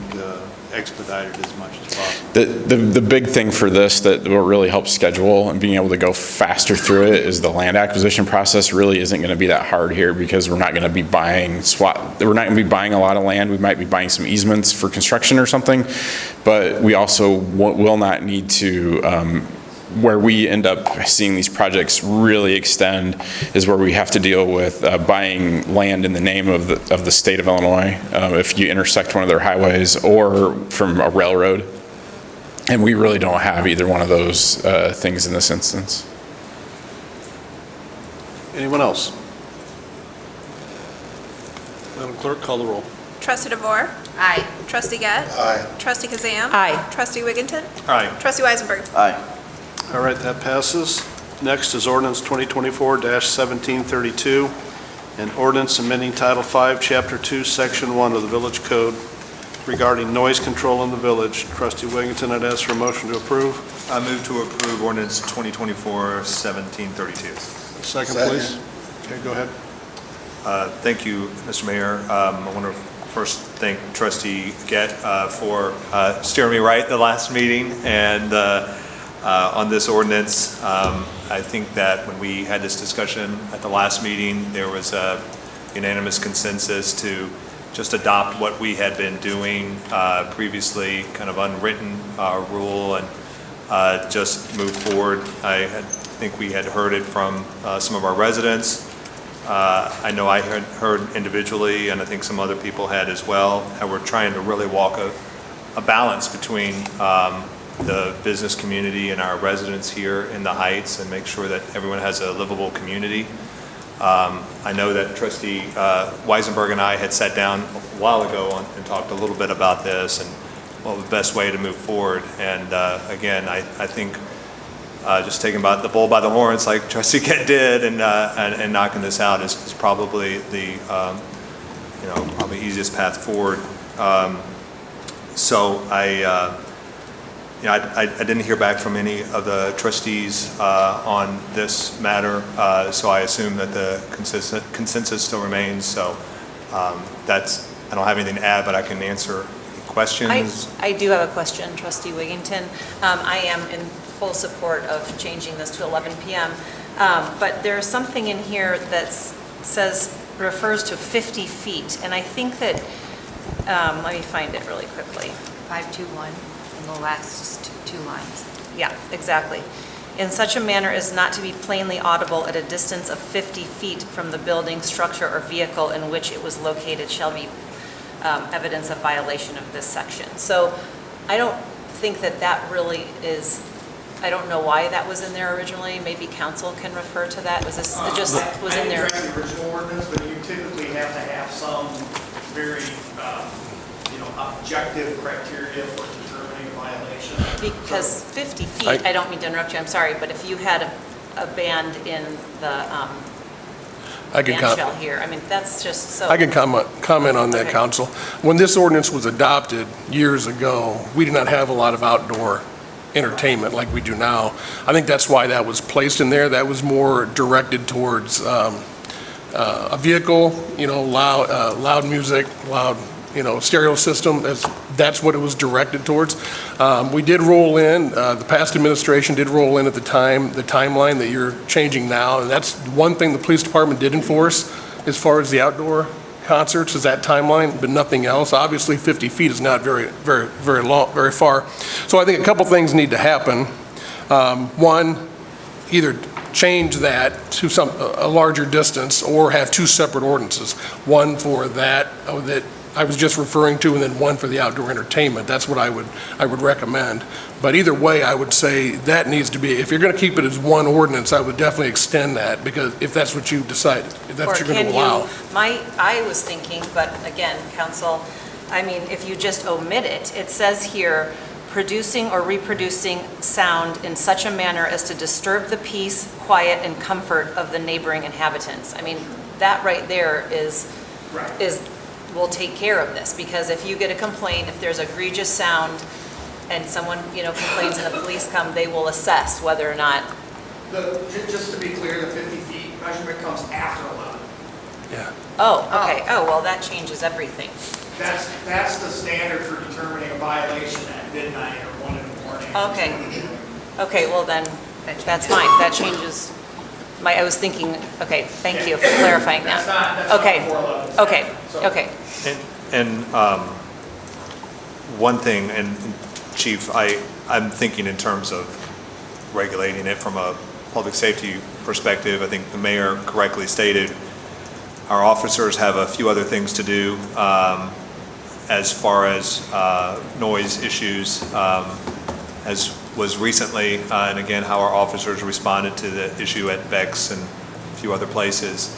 expedited as much as possible. The big thing for this that will really help schedule and being able to go faster through it is the land acquisition process really isn't going to be that hard here, because we're not going to be buying a lot of land. We might be buying some easements for construction or something, but we also will not need to where we end up seeing these projects really extend is where we have to deal with buying land in the name of the state of Illinois if you intersect one of their highways or from a railroad. And we really don't have either one of those things in this instance. Anyone else? Madam Clerk, call the roll. Trustee DeVore? Aye. Trustee Gett? Aye. Trustee Kazam? Aye. Trustee Wigginton? Aye. Trustee Weisenberg? Aye. All right, that passes. Next is ordinance 2024-1732, an ordinance amending Title V, Chapter 2, Section 1 of the Village Code regarding noise control in the village. Trustee Wigginton, I'd ask for a motion to approve. I move to approve ordinance 2024-1732. Second, please. Okay, go ahead. Thank you, Mr. Mayor. I want to first thank Trustee Gett for steering me right the last meeting, and on this ordinance. I think that when we had this discussion at the last meeting, there was a unanimous consensus to just adopt what we had been doing previously, kind of unwritten rule, and just move forward. I think we had heard it from some of our residents. I know I had heard individually, and I think some other people had as well, how we're trying to really walk a balance between the business community and our residents here in the Heights, and make sure that everyone has a livable community. I know that Trustee Weisenberg and I had sat down a while ago and talked a little bit about this and what the best way to move forward. And again, I think just taking the bull by the horns, like Trustee Gett did, and knocking this out is probably the probably easiest path forward. So I didn't hear back from any of the trustees on this matter, so I assume that the consensus still remains. So I don't have anything to add, but I can answer any questions. I do have a question, Trustee Wigginton. I am in full support of changing this to 11 p.m., but there's something in here that refers to 50 feet, and I think that, let me find it really quickly. 521. The last two lines. Yeah, exactly. In such a manner as not to be plainly audible at a distance of 50 feet from the building, structure, or vehicle in which it was located shall be evidence of violation of this section. So I don't think that really is, I don't know why that was in there originally. Maybe council can refer to that. Was this, it just was in there? I didn't draft the original ordinance, but you typically have to have some very, objective criteria for determining a violation. Because 50 feet, I don't mean to interrupt you, I'm sorry, but if you had a band in the I can band shell here, I mean, that's just so. I can comment on that, Okay. Council. When this ordinance was adopted years ago, we did not have a lot of outdoor entertainment like we do now. I think that's why that was placed in there. That was more directed towards a vehicle, loud music, loud, stereo system. That's what it was directed towards. We did roll in, the past administration did roll in at the timeline that you're changing now, and that's one thing the police department did enforce as far as the outdoor concerts, is that timeline, but nothing else. Obviously, 50 feet is not very long, very far. So I think a couple things need to happen. One, either change that to a larger distance, or have two separate ordinances. One for that I was just referring to, and then one for the outdoor entertainment. That's what I would recommend. But either way, I would say that needs to be, if you're going to keep it as one ordinance, I would definitely extend that, because if that's what you decide, if that's what you're going to allow. I was thinking, but again, council, I mean, if you just omit it, it says here, producing or reproducing sound in such a manner as to disturb the peace, quiet, and comfort of the neighboring inhabitants. I mean, that right there will take care of this, because if you get a complaint, if there's egregious sound and someone, complains and the police come, they will assess whether or not. Just to be clear, the 50 feet measurement comes after 11. Yeah. Oh, okay. Oh, well, that changes everything. That's the standard for determining a violation at midnight or 1 in the morning. Okay. Okay, well then, that's fine. That changes I was thinking, okay, thank you for clarifying that. That's not Okay. before 11. Okay, So- okay. And one thing, and Chief, I'm thinking in terms of regulating it from a public safety perspective. I think the mayor correctly stated our officers have a few other things to do as far as noise issues, as was recently, and again, how our officers responded to the issue at Bex and a few other places.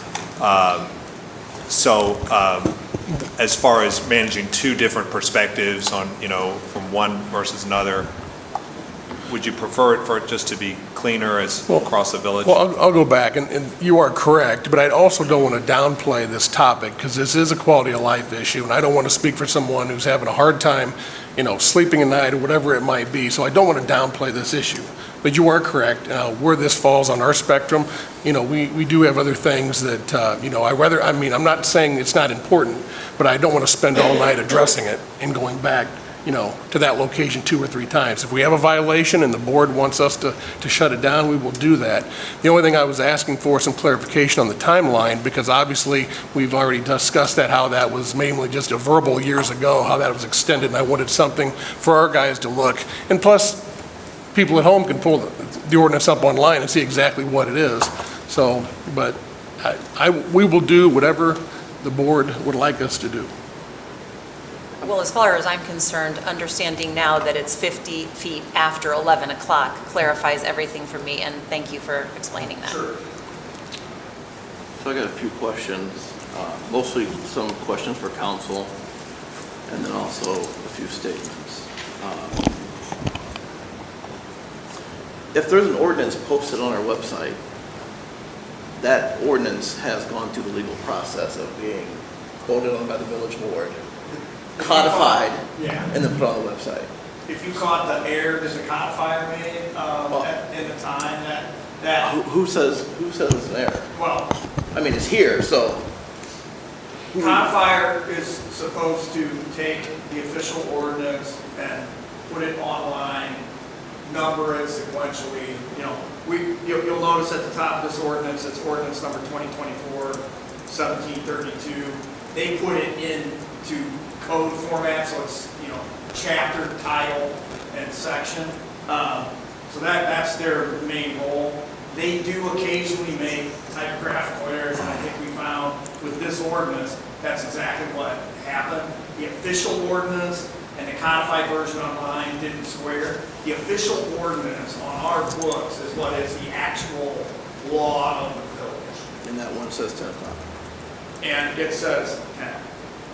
As far as managing two different perspectives on, from one versus another, would you prefer it for it just to be cleaner across the village? Well, I'll go back, and you are correct, but I also don't want to downplay this topic, because this is a quality of life issue, and I don't want to speak for someone who's having a hard time, sleeping at night or whatever it might be, so I don't want to downplay this issue. But you are correct, where this falls on our spectrum, we do have other things that, I'm not saying it's not important, but I don't want to spend all night addressing it and going back to that location 2 or 3 times. If we have a violation and the board wants us to shut it down, we will do that. The only thing I was asking for some clarification on the timeline, because obviously we've already discussed how that was mainly just a verbal years ago, how that was extended, and I wanted something for our guys to look. And plus, people at home can pull the ordinance up online and see exactly what it is. So, but we will do whatever the board would like us to do. Well, as far as I'm concerned, understanding now that it's 50 feet after 11 o'clock clarifies everything for me, and thank you for explaining that. Sure. So I got a few questions, mostly some questions for council, and then also a few statements. If there's an ordinance posted on our website, that ordinance has gone through the legal process of being voted on by the village board, codified, Yeah. and then put on the website. If you caught the error, there's a codifier made in the time that Who says it's an error? well, I mean, it's here, so. codifier is supposed to take the official ordinance and put it online, number it sequentially. You'll notice at the top of this ordinance, it's ordinance number 2024-1732. They put it into code format, so it's, chapter, title, and section. So that's their main goal. They do occasionally make typographical errors, and I think we found with this ordinance, that's exactly what happened. The official ordinance and the codified version online didn't square. The official ordinance on our books is what is the actual law of the village. And that one says 10 o'clock. And it says 10.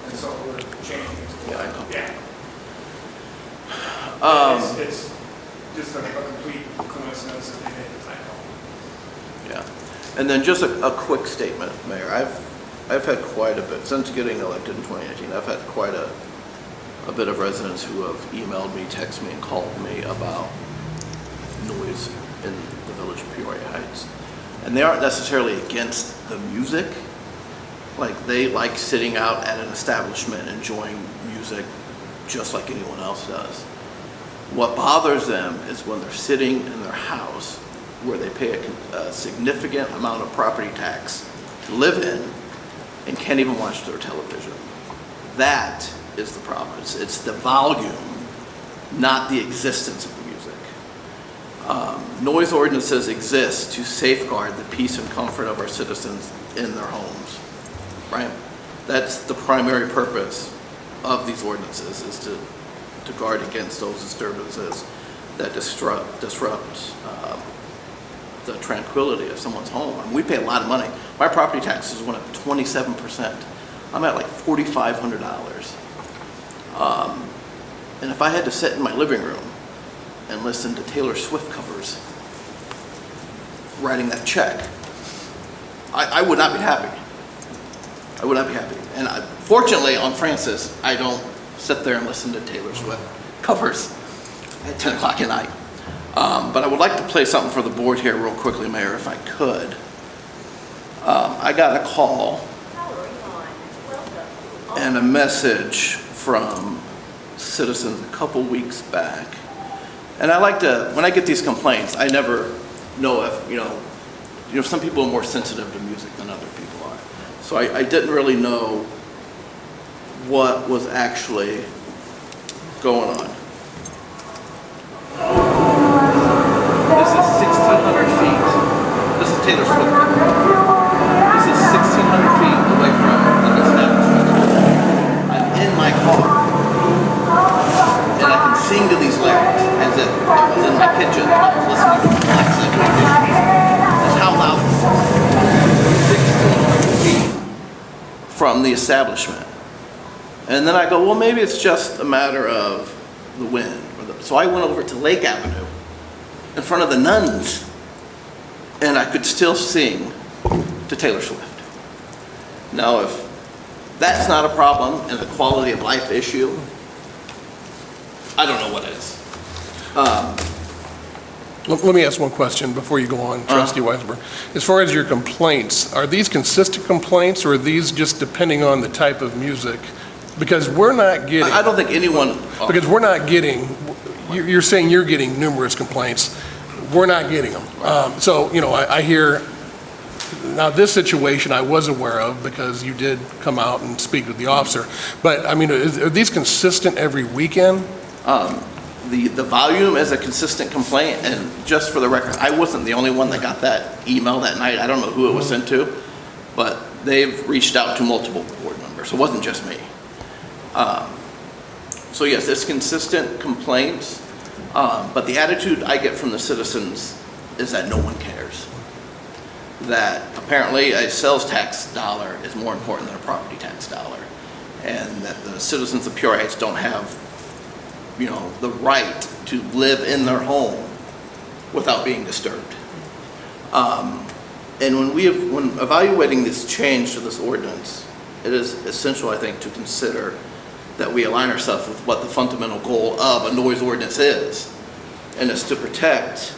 and so we're changing it. Yeah, I know. Yeah. It's just a complete coincidence that they made the typo. Yeah. And then just a quick statement, Mayor. I've had quite a bit, since getting elected in 2019, I've had quite a bit of residents who have emailed me, texted me, and called me about noise in the village of Peoria Heights. And they aren't necessarily against the music. Like, they like sitting out at an establishment enjoying music just like anyone else does. What bothers them is when they're sitting in their house where they pay a significant amount of property tax to live in and can't even watch their television. That is the problem. It's the volume, not the existence of the music. Noise ordinances exist to safeguard the peace and comfort of our citizens in their homes, right? That's the primary purpose of these ordinances, is to guard against those disturbances that disrupt the tranquility of someone's home. I mean, we pay a lot of money. My property taxes went up 27%. I'm at like $4,500. And if I had to sit in my living room and listen to Taylor Swift covers, writing that check, I would not be happy. I would not be happy. And fortunately, on Francis, I don't sit there and listen to Taylor Swift covers at 10 o'clock at night. But I would like to play something for the board here real quickly, Mayor, if I could. I got a call and a message from citizens a couple weeks back. And I like to, when I get these complaints, I never know if, you know, some people are more sensitive to music than other people are. So I didn't really know what was actually going on. This is 1,600 feet. This is Taylor Swift. This is 1,600 feet away from an establishment. I'm in my car, and I can sing to these lyrics as if I was in my kitchen and I was listening to Alexa. That's how loud it is. 1,600 feet from the establishment. And then I go, well, maybe it's just a matter of the wind. So I went over to Lake Avenue in front of the nuns, and I could still sing to Taylor Swift. Now, if that's not a problem and a quality of life issue, I don't know what is. Let me ask one question before you go on, Trustee Weisberg. As far as your complaints, are these consistent complaints, or are these just depending on the type of music? Because we're not getting... I don't think anyone... Because we're not getting... You're saying you're getting numerous complaints. We're not getting them. So, you know, I hear... Now, this situation I was aware of because you did come out and speak with the officer. But, I mean, are these consistent every weekend? The volume is a consistent complaint, and just for the record, I wasn't the only one that got that email that night. I don't know who it was sent to, but they've reached out to multiple board members. It wasn't just me. So yes, it's consistent complaints, but the attitude I get from the citizens is that no one cares. That apparently a sales tax dollar is more important than a property tax dollar, and that the citizens of Peoria Heights don't have, you know, the right to live in their home without being disturbed. And when evaluating this change to this ordinance, it is essential, I think, to consider that we align ourselves with what the fundamental goal of a noise ordinance is, and it's to protect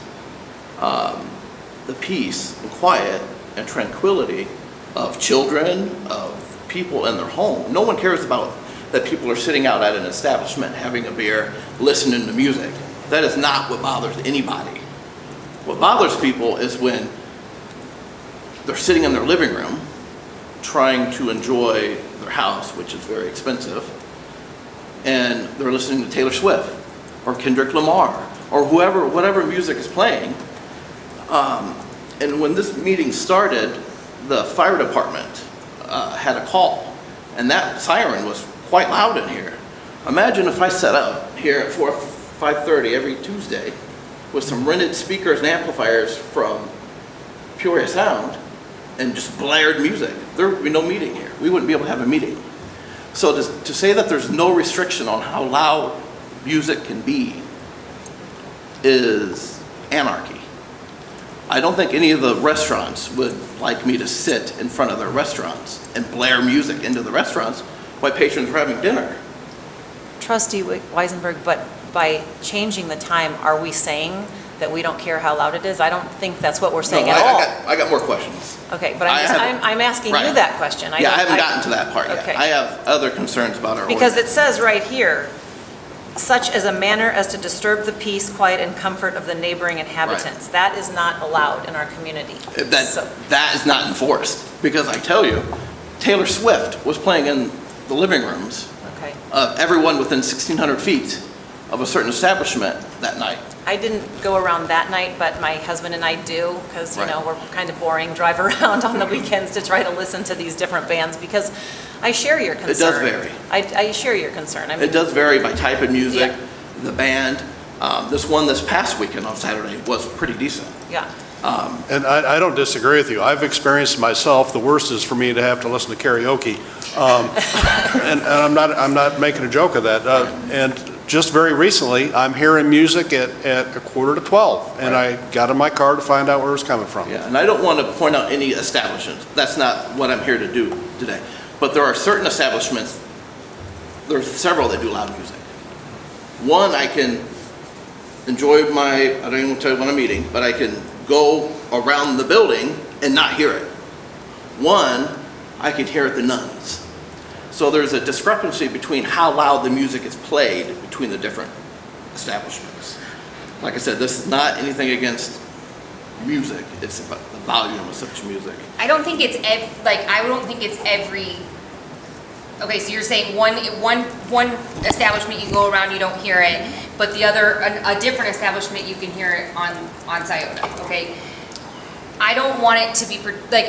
the peace and quiet and tranquility of children, of people in their home. No one cares about that people are sitting out at an establishment having a beer, listening to music. That is not what bothers anybody. What bothers people is when they're sitting in their living room trying to enjoy their house, which is very expensive, and they're listening to Taylor Swift or Kendrick Lamar or whatever music is playing. And when this meeting started, the fire department had a call, and that siren was quite loud in here. Imagine if I set up here at 5:30 every Tuesday with some rented speakers and amplifiers from Peoria Sound and just blared music. There would be no meeting here. We wouldn't be able to have a meeting. So to say that there's no restriction on how loud music can be is anarchy. I don't think any of the restaurants would like me to sit in front of their restaurants and blare music into the restaurants while patrons are having dinner. Trustee Weisenberg, but by changing the time, are we saying that we don't care how loud it is? I don't think that's what we're saying No, at all. I got more questions. Okay, but I haven't- I'm asking you right. that question. Yeah, I haven't gotten to that part Okay. yet. I have other concerns about our Because ordinance. it says right here, such as a manner as to disturb the peace, quiet, and comfort of the neighboring inhabitants. That is not allowed in our community. So- That is not enforced, because I tell you, Taylor Swift was playing in the living rooms Okay. of everyone within 1,600 feet of a certain establishment that night. I didn't go around that night, but my husband and I do, because, you Right. know, we're kind of boring, drive around on the weekends to try to listen to these different bands, because I share your concern. It does vary. I share your concern. I mean, It does vary by type of music, Yeah. the band. This past weekend on Saturday was pretty decent. yeah. And I don't disagree with you. I've experienced myself, the worst is for me to have to listen to karaoke. And I'm not making a joke of that. And just very recently, I'm hearing music at 11:45, and I got in my car to find out where it was coming from. Yeah, and I don't want to point out any establishments. That's not what I'm here to do today. But there are certain establishments, there's several that do loud music. One, I can enjoy I don't even want to tell you when I'm eating, but I can go around the building and not hear it. One, I could hear at the Nuns. So there's a discrepancy between how loud the music is played between the different establishments. Like I said, this is not anything against music, it's about the volume of such music. I don't think it's I don't think it's every. Okay, so you're saying one establishment you go around, you don't hear it, but the other, a different establishment, you can hear it on Scioto, okay? I don't want it to be,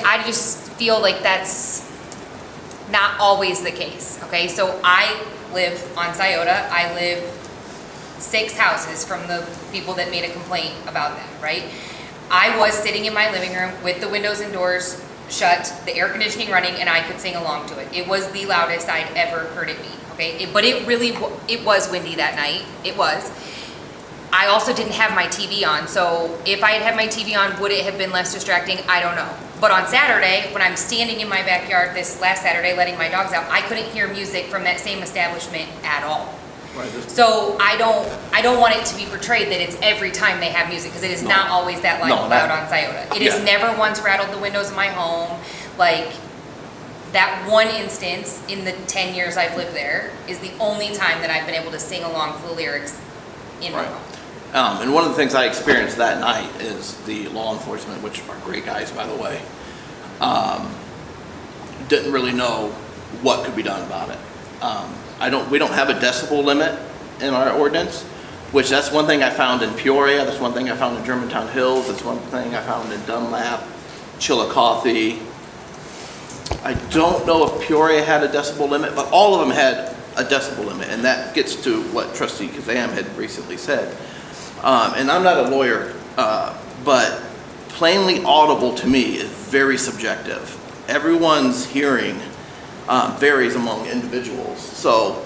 I just feel like that's not always the case, okay? So I live on Scioto, I live 6 houses from the people that made a complaint about that, right? I was sitting in my living room with the windows and doors shut, the air conditioning running, and I could sing along to it. It was the loudest I'd ever heard it be, okay? But it was windy that night, it was. I also didn't have my TV on, so if I had had my TV on, would it have been less distracting? I don't know. But on Saturday, when I'm standing in my backyard this last Saturday letting my dogs out, I couldn't hear music from that same establishment at all. So I don't want it to be portrayed that it's every time they have music, because it is not always that loud on Scioto. It has never once rattled the windows of my home. Like, that one instance in the 10 years I've lived there is the only time that I've been able to sing along to the lyrics in my home. And one of the things I experienced that night is the law enforcement, which are great guys, by the way, didn't really know what could be done about it. We don't have a decibel limit in our ordinance, which that's one thing I found in Peoria, that's one thing I found in Germantown Hills, that's one thing I found in Dunlap, Chillicothe. I don't know if Peoria had a decibel limit, but all of them had a decibel limit, and that gets to what Trustee Kazam had recently said. And I'm not a lawyer, but plainly audible to me is very subjective. Everyone's hearing varies among individuals. So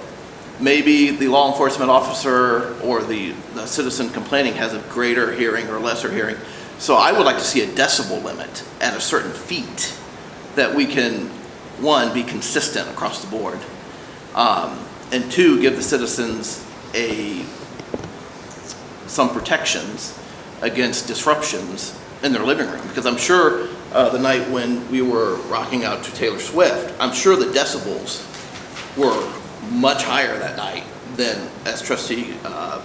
maybe the law enforcement officer or the citizen complaining has a greater hearing or lesser hearing. So I would like to see a decibel limit at a certain feet that we can, one, be consistent across the board, and two, give the citizens some protections against disruptions in their living room. Because I'm sure the night when we were rocking out to Taylor Swift, I'm sure the decibels were much higher that night than, as Trustee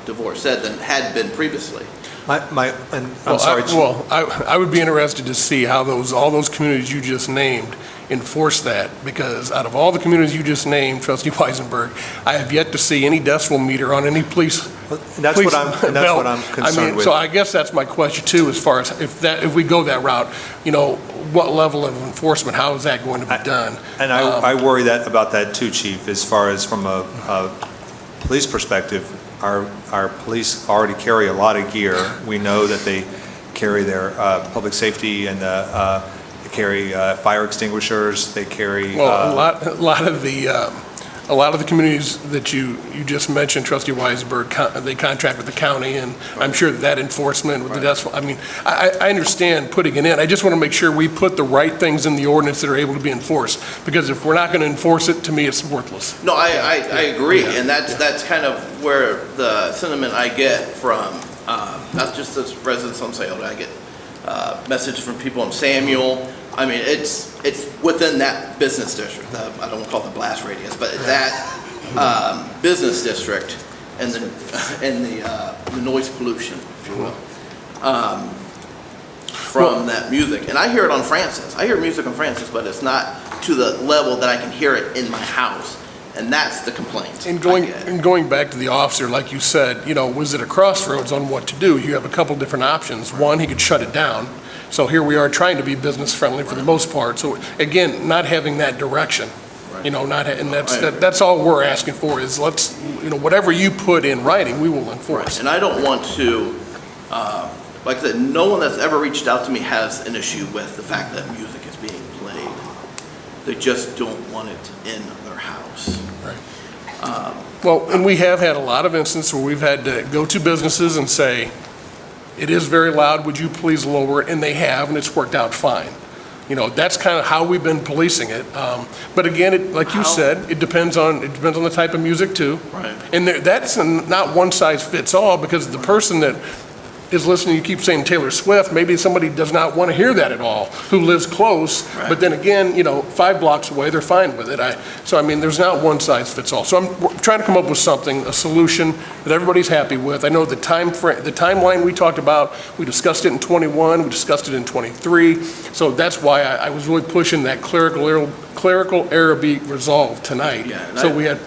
DeVore said, than had been previously. I'm sorry. I would be interested to see how all those communities you just named enforce that, because out of all the communities you just named, Trustee Weisenberg, I have yet to see any decibel meter on any police. That's what I'm concerned with. So I guess that's my question too, as far as if we go that route, what level of enforcement, how is that going to be done? And I worry about that too, Chief, as far as from a police perspective. Our police already carry a lot of gear. We know that they carry their public safety and they carry fire extinguishers. They carry a lot of the a lot of the communities that you just mentioned, Trustee Weisberg, they contract with the county, and I'm sure that enforcement with the decibel, I mean, I understand putting it in. I just want to make sure we put the right things in the ordinance that are able to be enforced, because if we're not going to enforce it, to me, it's worthless. No, I agree, Yeah. and that's kind of where the sentiment I get from, not just the residents on Sayota, I get messages from people in Samuel. I mean, it's within that business district, I don't call it the blast radius, but that business district and the noise pollution, if you will, from that music. And I hear it on Francis. I hear music on Francis, but it's not to the level that I can hear it in my house. And that's the complaint. And going back to the officer, like you said, was it a crossroads on what to do? You have a couple different options. One, he could shut it down. So here we are trying to be business friendly for the most part. So again, not having that direction, and that's all we're asking for is let's, whatever you put in writing, we will enforce. And I don't want to, like I said, no one that's ever reached out to me has an issue with the fact that music is being played. They just don't want it in their house. Well, and we have had a lot of instances where we've had to go to businesses and say, it is very loud, would you please lower it? And they have, and it's worked out fine. That's kind of how we've been policing it. But again, like you said, it depends on the type of music too. Right. And that's not one size fits all, because the person that is listening, you keep saying Taylor Swift, maybe somebody does not want to hear that at all, who lives close, Right. but then again, 5 blocks away, they're fine with it. So there's not one size fits all. So we're trying to come up with something, a solution that everybody's happy with. I know the timeline we talked about, we discussed it in 21, we discussed it in 23, so that's why I was really pushing that clerical error be resolved tonight. Yeah, and So I- we had,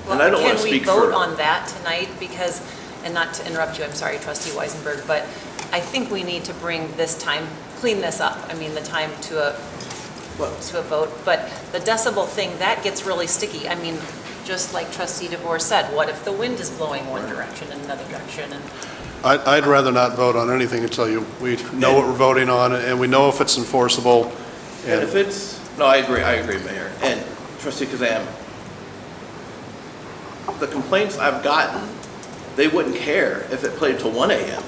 And I don't want to Can we speak vote for, on that tonight? Because, and not to interrupt you, I'm sorry, Trustee Weisenberg, but I think we need to bring this time, clean this up. I mean, the time to a vote. But the decibel thing, that gets really sticky. I mean, just like Trustee DeVore said, what if the wind is blowing one direction and another direction? And I'd rather not vote on anything until we know what we're voting on, and we know if it's enforceable. and if it's, no, I agree, Mayor. And Trustee Kazam, the complaints I've gotten, they wouldn't care if it played till 1 a.m.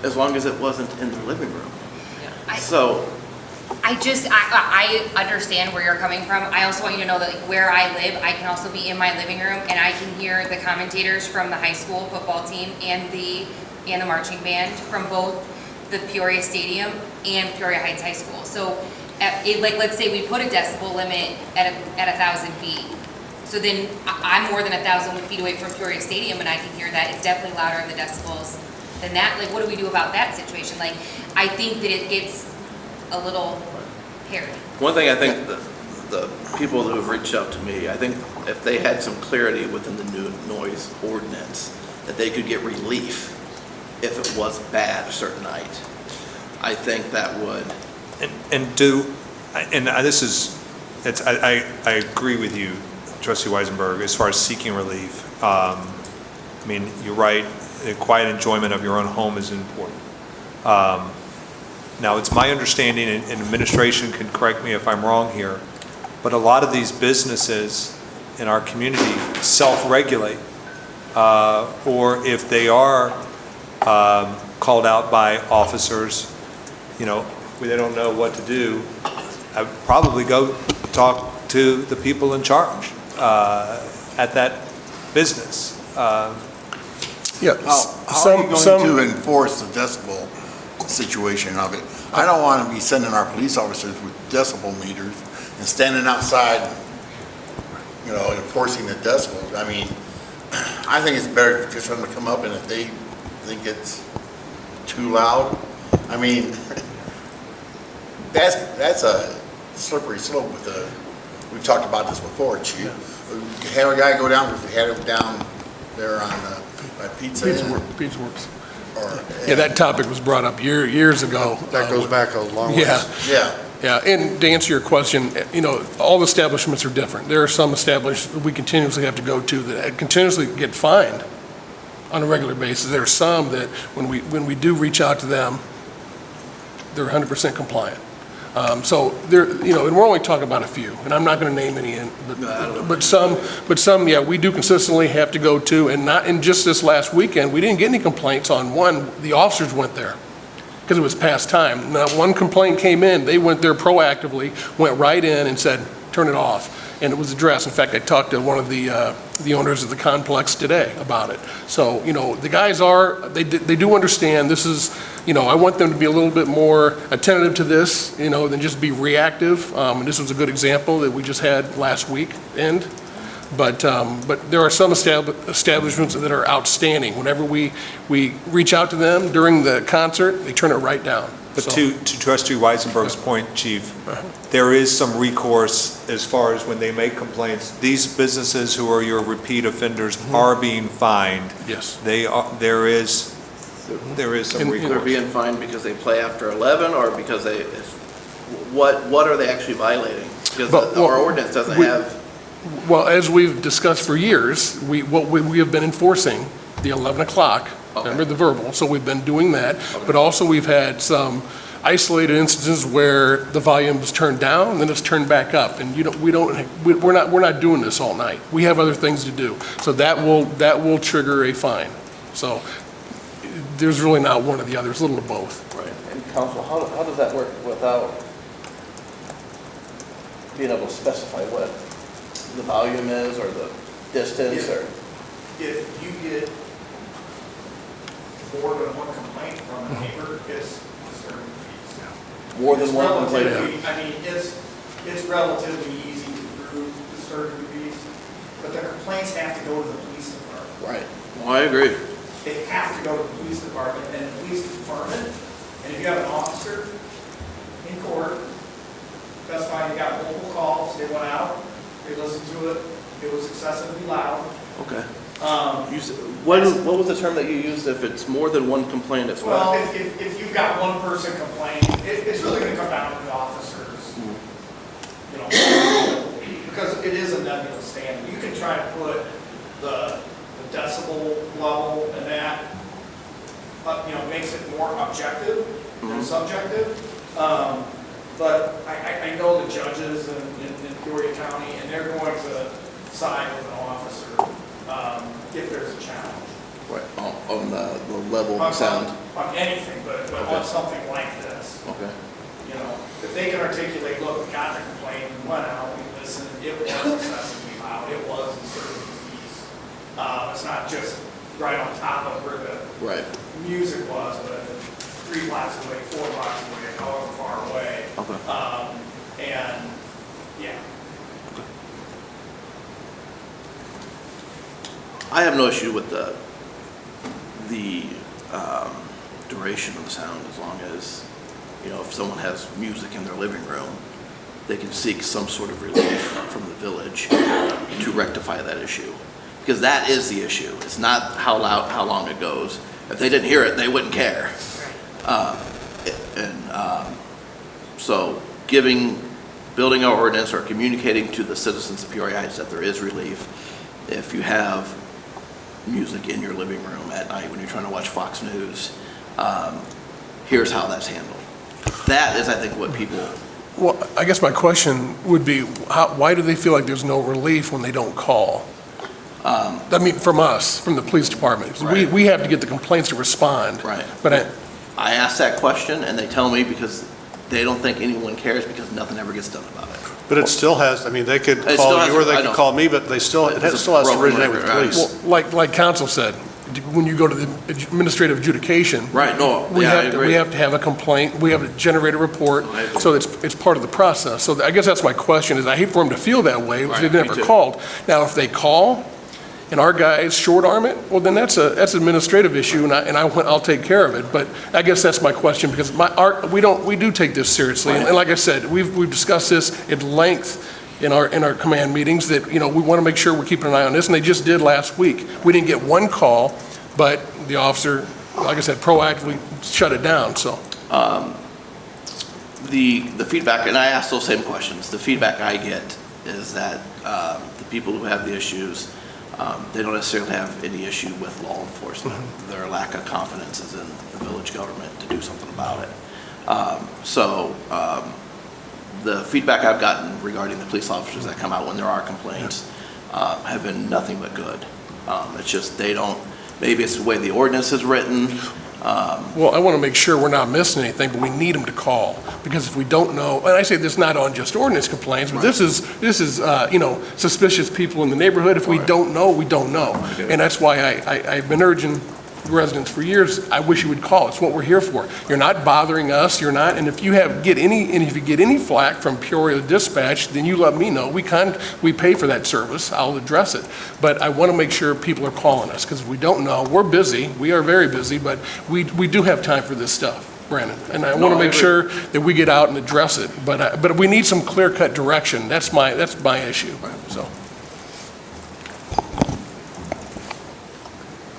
as long as it wasn't in the living room. So, I understand where you're coming from. I also want you to know that where I live, I can also be in my living room and I can hear the commentators from the high school football team and the marching band from both the Peoria Stadium and Peoria Heights High School. So, let's say we put a decibel limit at 1,000 feet. So then I'm more than 1,000 feet away from Peoria Stadium and I can hear that. It's definitely louder in the decibels than that. What do we do about that situation? I think that it gets a little hairy. one thing I think the people who have reached out to me, I think if they had some clarity within the new noise ordinance, that they could get relief if it was bad a certain night. I think that would. I agree with you, Trustee Weisenberg, as far as seeking relief. You're right, the quiet enjoyment of your own home is important. Now, it's my understanding, and administration can correct me if I'm wrong here, but a lot of these businesses in our community self-regulate, or if they are called out by officers, they don't know what to do, I'd probably go talk to the people in charge at that business. How are you going to enforce the decibel situation of it? I don't want to be sending our police officers with decibel meters and standing outside, enforcing the decibels. I think it's better just for them to come up, and if they think it's too loud, that's a slippery slope we've talked about this before, Chief. Have a guy go down, we had him down there on Pizza Works. Yeah, that topic was brought up years ago. That goes back a long ways. Yeah, and to answer your question, all establishments are different. There are some establishments we continuously have to go to that continuously get fined on a regular basis. There are some that when we do reach out to them, they're 100% compliant. So there, and we're only talking about a few, and I'm not going to name any, but some, yeah, we do consistently have to go to, and not, in just this last weekend, we didn't get any complaints on one, the officers went there, because it was past time. Not one complaint came in, they went there proactively, went right in and said, turn it off. And it was addressed. In fact, I talked to one of the owners of the complex today about it. So, the guys they do understand this is, I want them to be a little bit more attentive to this, than just be reactive. And this was a good example that we just had last week end. But there are some establishments that are outstanding. Whenever we reach out to them during the concert, they turn it right down. But to Trustee Weisenberg's point, Chief, there is some recourse as far as when they make complaints. These businesses who are your repeat offenders are being fined. Yes. There is some They're recourse. being fined because they play after 11, or because what are they actually violating? Because our ordinance doesn't have. Well, as we've discussed for years, we have been enforcing the 11 o'clock, remember the verbal, so we've been doing that. But also we've had some isolated instances where the volume is turned down and then it's turned back up. And we're not doing this all night. We have other things to do. So that will trigger a fine. So there's really not one or the other, it's a little of both. Right. And counsel, how does that work without being able to specify what the volume is, or the distance, or? If you get more than one complaint from a neighbor, it's disturbing fees. More than one complaint? It's relatively easy to prove disturbing fees, but the complaints have to go to the police department. Right. Well, I agree. They have to go to the police department, and the police department, and if you have an officer in court, that's fine, you got multiple calls, they went out, they listened to it, it was excessively loud. Okay. What was the term that you used? If it's more than one complaint, it's what? Well, if you've got one person complaining, it's really going to come down to the officers, because it is a nebulous standard. You can try to put the decibel level and that, makes it more objective than subjective. But I know the judges in Peoria County, and they're going to side with an officer if there's a challenge. Right, on the level of sound? On anything, but on something like this. Okay. If they can articulate, look, we got the complaint, we went out, we listened, it was excessively loud, it was disturbing the peace. It's not just right on top of where the music was, but 3 blocks away, 4 blocks away, however far away. Okay. And, yeah. I have no issue with the duration of the sound, as long as, if someone has music in their living room, they can seek some sort of relief from the village to rectify that issue. Because that is the issue. It's not how long it goes. If they didn't hear it, they wouldn't care. So building our ordinance or communicating to the citizens of Peoria Heights that there is relief if you have music in your living room at night when you're trying to watch Fox News. Here's how that's handled. That is, I think, what people... Well, I guess my question would be, why do they feel like there's no relief when they don't call? From us, from the police department. Right. We have to get the complaints to respond. Right. But I asked that question, and they tell me because they don't think anyone cares, because nothing ever gets done about it. But it still has, they could It still call has- you or they I could know. call me, but it still has to originate with police. Well, like council said, when you go to the administrative adjudication. Right, no, We yeah, I have to, agree. we have to have a complaint, we have to generate a report, I agree. so it's part of the process. So I guess that's my question, is I hate for them to feel that way, if Right, they've me never too. called. Now, if they call, and our guys short arm it, well, then that's an administrative issue, and I'll take care of it. But I guess that's my question, because we do take this seriously. And like I said, we've discussed this at length in our command meetings, that, we want to make sure we're keeping an eye on this, and they just did last week. We didn't get one call, but the officer, like I said, proactively shut it down, so. The feedback, and I ask those same questions, the feedback I get is that the people who have the issues, they don't necessarily have any issue with law enforcement. Their lack of confidence is in the village government to do something about it. the feedback I've gotten regarding the police officers that come out when there are complaints have been nothing but good. It's just they don't, maybe it's the way the ordinance is written. Well, I want to make sure we're not missing anything, but we need them to call, because if we don't know, and I say this not on just ordinance complaints, but this is, suspicious people in the neighborhood. If we don't know, we don't know. And that's why I've been urging residents for years, I wish you would call. It's what we're here for. You're not bothering us, you're not, and if you get any flack from Peoria Dispatch, then you let me know. We pay for that service, I'll address it. But I want to make sure people are calling us, because if we don't know, we're busy, we are very busy, but we do have time for this stuff, Brandon. And I want to make sure that we get out and address it, but we need some clear-cut direction. That's my issue, so.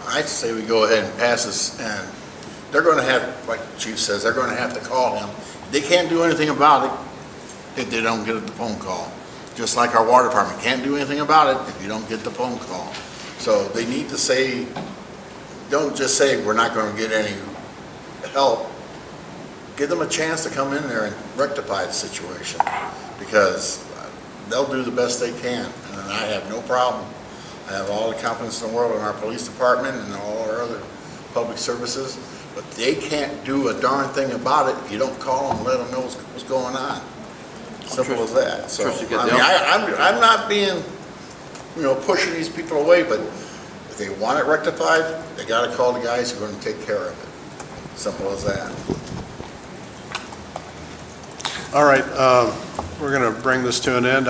I'd say we go ahead and pass this, and they're going to have, like the chief says, they're going to have to call him. They can't do anything about it if they don't get the phone call. Just like our water department can't do anything about it if you don't get the phone call. So they need to say, don't just say we're not going to get any help. Give them a chance to come in there and rectify the situation, because they'll do the best they can, and I have no problem. I have all the confidence in the world in our police department and all our other public services, but they can't do a darn thing about it if you don't call them and let them know what's going on. Simple as that. So, I mean, I'm not being, pushing these people away, but if they want it rectified, they got to call the guys who are going to take care of it. Simple as that. All right, we're going to bring this to an end.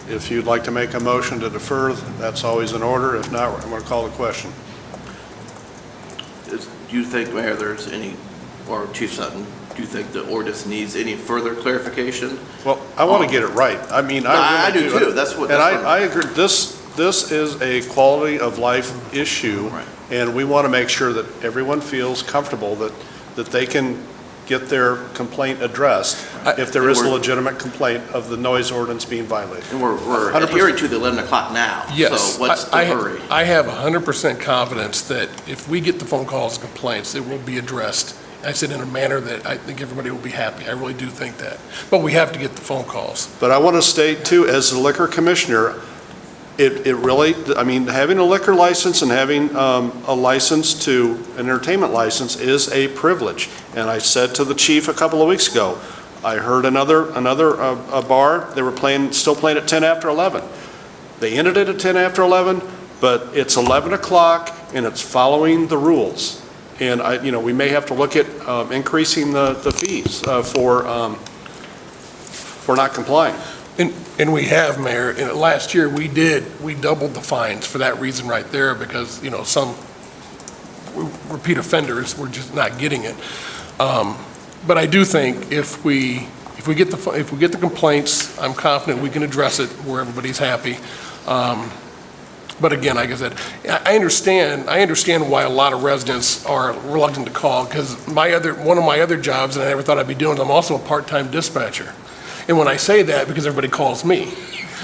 If you'd like to make a motion to defer, that's always in order. If not, I'm going to call the question. Do you think, Mayor, there's any, or Chief Sutton, do you think the ordinance needs any further clarification? Well, I want to get it right. I mean, I really do too. That's what. And I agree. This is a quality of life issue, Right. and we want to make sure that everyone feels comfortable that they can get their complaint addressed if there is a legitimate complaint of the noise ordinance being violated. And we're adhering to the 11 o'clock now. Yes. So what's the hurry? I have 100% confidence that if we get the phone calls and complaints, it will be addressed. I said in a manner that I think everybody will be happy. I really do think that. But we have to get the phone calls. But I want to state too, as the liquor commissioner, it really, I mean, having a liquor license and having a license to, an entertainment license is a privilege. And I said to the chief a couple of weeks ago, I heard another bar, they were still playing at 10 after 11. They ended it at 10 after 11, but it's 11 o'clock and it's following the rules. And we may have to look at increasing the fees for not complying. And we have, Mayor, and last year we doubled the fines for that reason right there, because, some repeat offenders were just not getting it. But I do think if we get the complaints, I'm confident we can address it where everybody's happy. But again, like I said, I understand why a lot of residents are reluctant to call, because one of my other jobs that I never thought I'd be doing is I'm also a part-time dispatcher. And when I say that, because everybody calls me,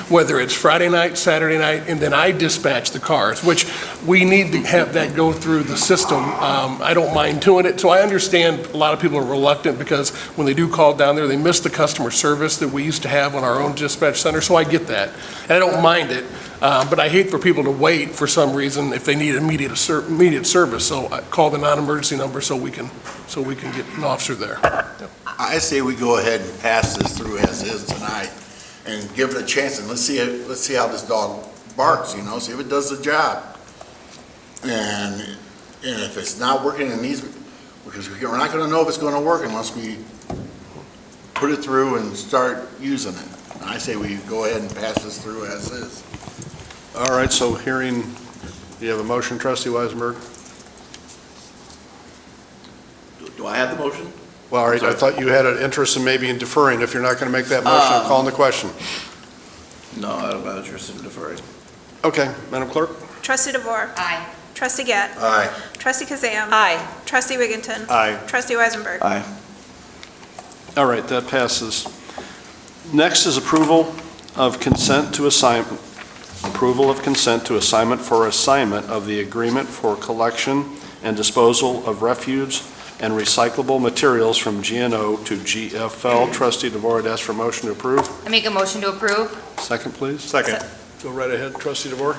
whether it's Friday night, Saturday night, and then I dispatch the cars, which we need to have that go through the system. I don't mind doing it. So I understand a lot of people are reluctant, because when they do call down there, they miss the customer service that we used to have on our own dispatch center. So I get that. And I don't mind it. But I hate for people to wait for some reason if they need immediate service. So I call the non-emergency number so we can get an officer there. Yep. I say we go ahead and pass this through as is tonight and give it a chance, and let's see how this dog barks, see if it does the job. And if it's not working in these, because we're not going to know if it's going to work unless we put it through and start using it. I say we go ahead and pass this through as is. All right, so do you have a motion, Trustee Weisenberg? Do I have the motion? Well, all right, I thought you had an interest in maybe in deferring. If you're not going to make that motion, I'm calling the question. No, I don't have interest in deferring. Okay, Madam Clerk? Trustee DeVore. Aye. Trustee Gett. Aye. Trustee Kazam. Aye. Trustee Wigginton. Aye. Trustee Weisenberg. Aye. All right, that passes. Next is approval of consent to assignment. Approval of consent to assignment for assignment of the agreement for collection and disposal of refuse and recyclable materials from GNO to GFL. Trustee DeVore, I'd ask for a motion to approve. I make a motion to approve. Second, please. Second. Go right ahead, Trustee DeVore.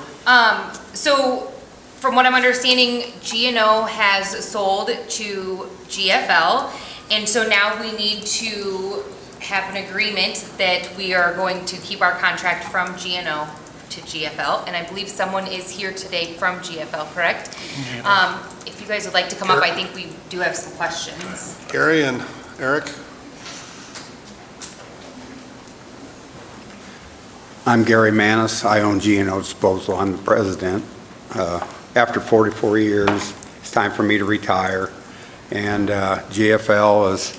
So from what I'm understanding, GNO has sold to GFL, and so now we need to have an agreement that we are going to keep our contract from GNO to GFL, and I believe someone is here today from GFL, correct? If you guys would like to come up, I think we do have some questions. Gary and Eric? I'm Gary Manis. I own GNO Disposal. I'm the president. After 44 years, it's time for me to retire. And GFL has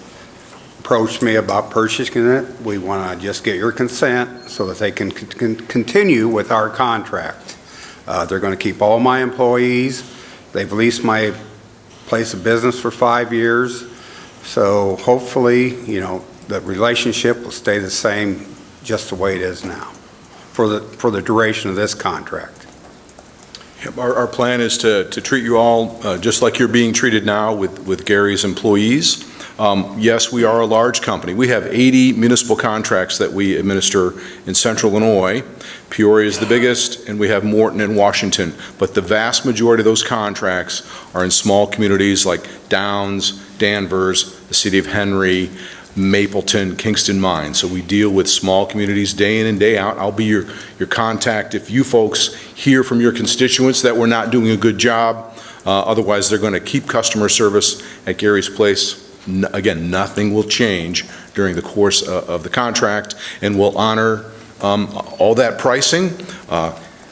approached me about purchasing it. We want to just get your consent so that they can continue with our contract. They're going to keep all my employees. They've leased my place of business for 5 years. So hopefully, the relationship will stay the same just the way it is now for the duration of this contract. Yep, our plan is to treat you all just like you're being treated now with Gary's employees. Yes, we are a large company. We have 80 municipal contracts that we administer in central Illinois. Peoria is the biggest, and we have Morton and Washington. But the vast majority of those contracts are in small communities like Downs, Danvers, the city of Henry, Mapleton, Kingston Mines. So we deal with small communities day in and day out. I'll be your contact if you folks hear from your constituents that we're not doing a good job. Otherwise, they're going to keep customer service at Gary's Place. Again, nothing will change during the course of the contract, and we'll honor all that pricing.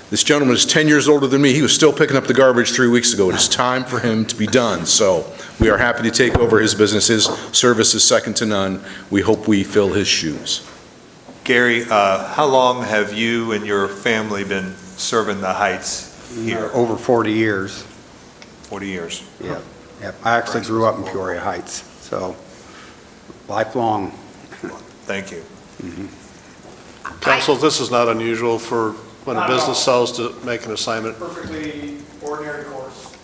This gentleman is 10 years older than me. He was still picking up the garbage 3 weeks ago. It is time for him to be done. So we are happy to take over his business. His service is second to none. We hope we fill his shoes. Gary, how long have you and your family been serving the Heights here? Over 40 years. 40 years. Yep. I actually grew up in Peoria Heights, so lifelong. Thank you. Council, this is not unusual for when a Not at business all. sells to make an assignment. Perfectly ordinary course.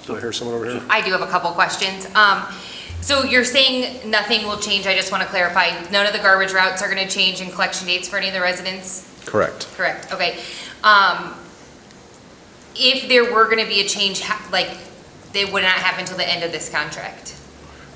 Do I hear someone over here? I do have a couple questions. So you're saying nothing will change. I just want to clarify, none of the garbage routes are going to change and collection dates for any of the residents? Correct. Correct, okay. If there were going to be a change, they would not happen until the end of this contract?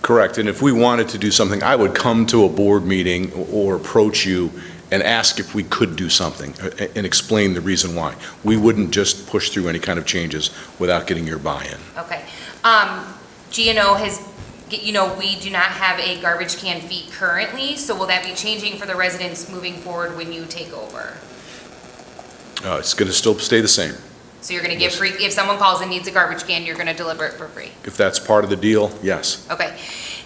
Correct. And if we wanted to do something, I would come to a board meeting or approach you and ask if we could do something and explain the reason why. We wouldn't just push through any kind of changes without getting your buy-in. Okay. GNO has, we do not have a garbage can fee currently, so will that be changing for the residents moving forward when you take over? It's going to still stay the same. So you're going to give free, if someone calls and needs a garbage can, you're going to deliver it for free? If that's part of the deal, yes. Okay.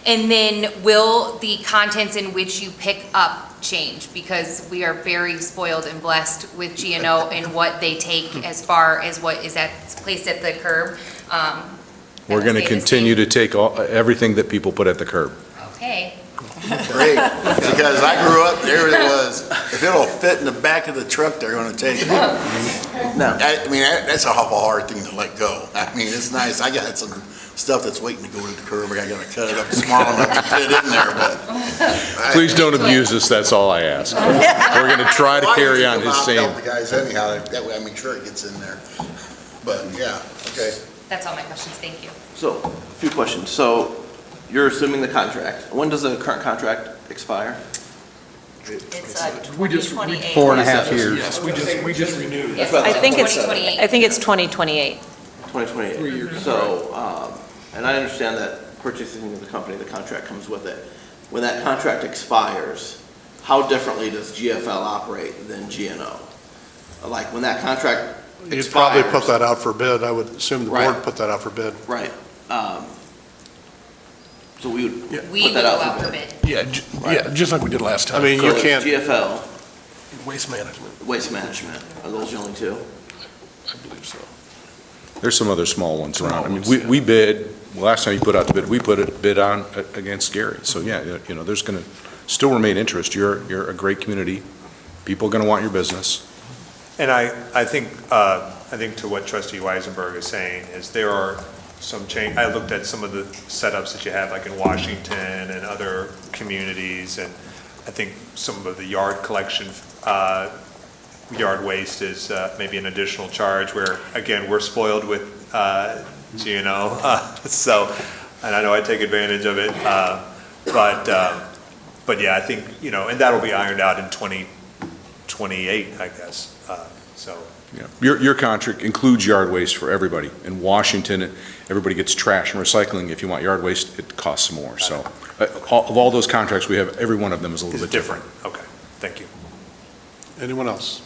And then will the contents in which you pick up change? Because we are very spoiled and blessed with GNO and what they take as far as what is placed at the curb. We're going to continue to take everything that people put at the curb. Okay. Great, because I grew up, there it was, if it'll fit in the back of the truck, they're gonna take it. No. I mean, that's a awful hard thing to let go. I mean, it's nice, I got some stuff that's waiting to go to the curb, I gotta cut it up small enough to fit in there, but. Please don't abuse us, that's all I ask. We're going to try to carry on his same. Help the guys anyhow, that way I make sure it gets in there. But, yeah, okay. That's all my questions. Thank you. So, a few questions. So, you're assuming the contract. When does the current contract expire? It's We just- 2028. 4.5 years. Yes, we just renewed. Yes, I think it's 2028. 2028. 2028. 3 years. So, and I understand that purchasing of the company, the contract comes with it. When that contract expires, how differently does GFL operate than GNO? Like, when that contract expires. You'd probably put that out for bid. I would assume the board Right. put that out for bid. Right. So we would We put will that go out out for for bid. bid. Yeah, just like we did last time. I mean, you So can't, GFL, Waste management, waste management, are those the only two? I believe so. There's some other small ones around. I mean, Small ones, we bid, last time you put out the bid, we put a bid on against Gary. So, yeah, there's going to still remain interest. You're a great community. People are going to want your business. And I think to what Trustee Weisenberg is saying is there are some change. I looked at some of the setups that you have, like in Washington and other communities, and I think some of the yard collection, yard waste is maybe an additional charge where, again, we're spoiled with G&O, so, and I know I take advantage of it, but yeah, I think, and that'll be ironed out in 2028, I guess, so. Yeah. Your contract includes yard waste for everybody. In Washington, everybody gets trash and recycling. If you want yard waste, it costs more. So of all those contracts we have, every one of them is a little bit different. Okay, thank you. Anyone else?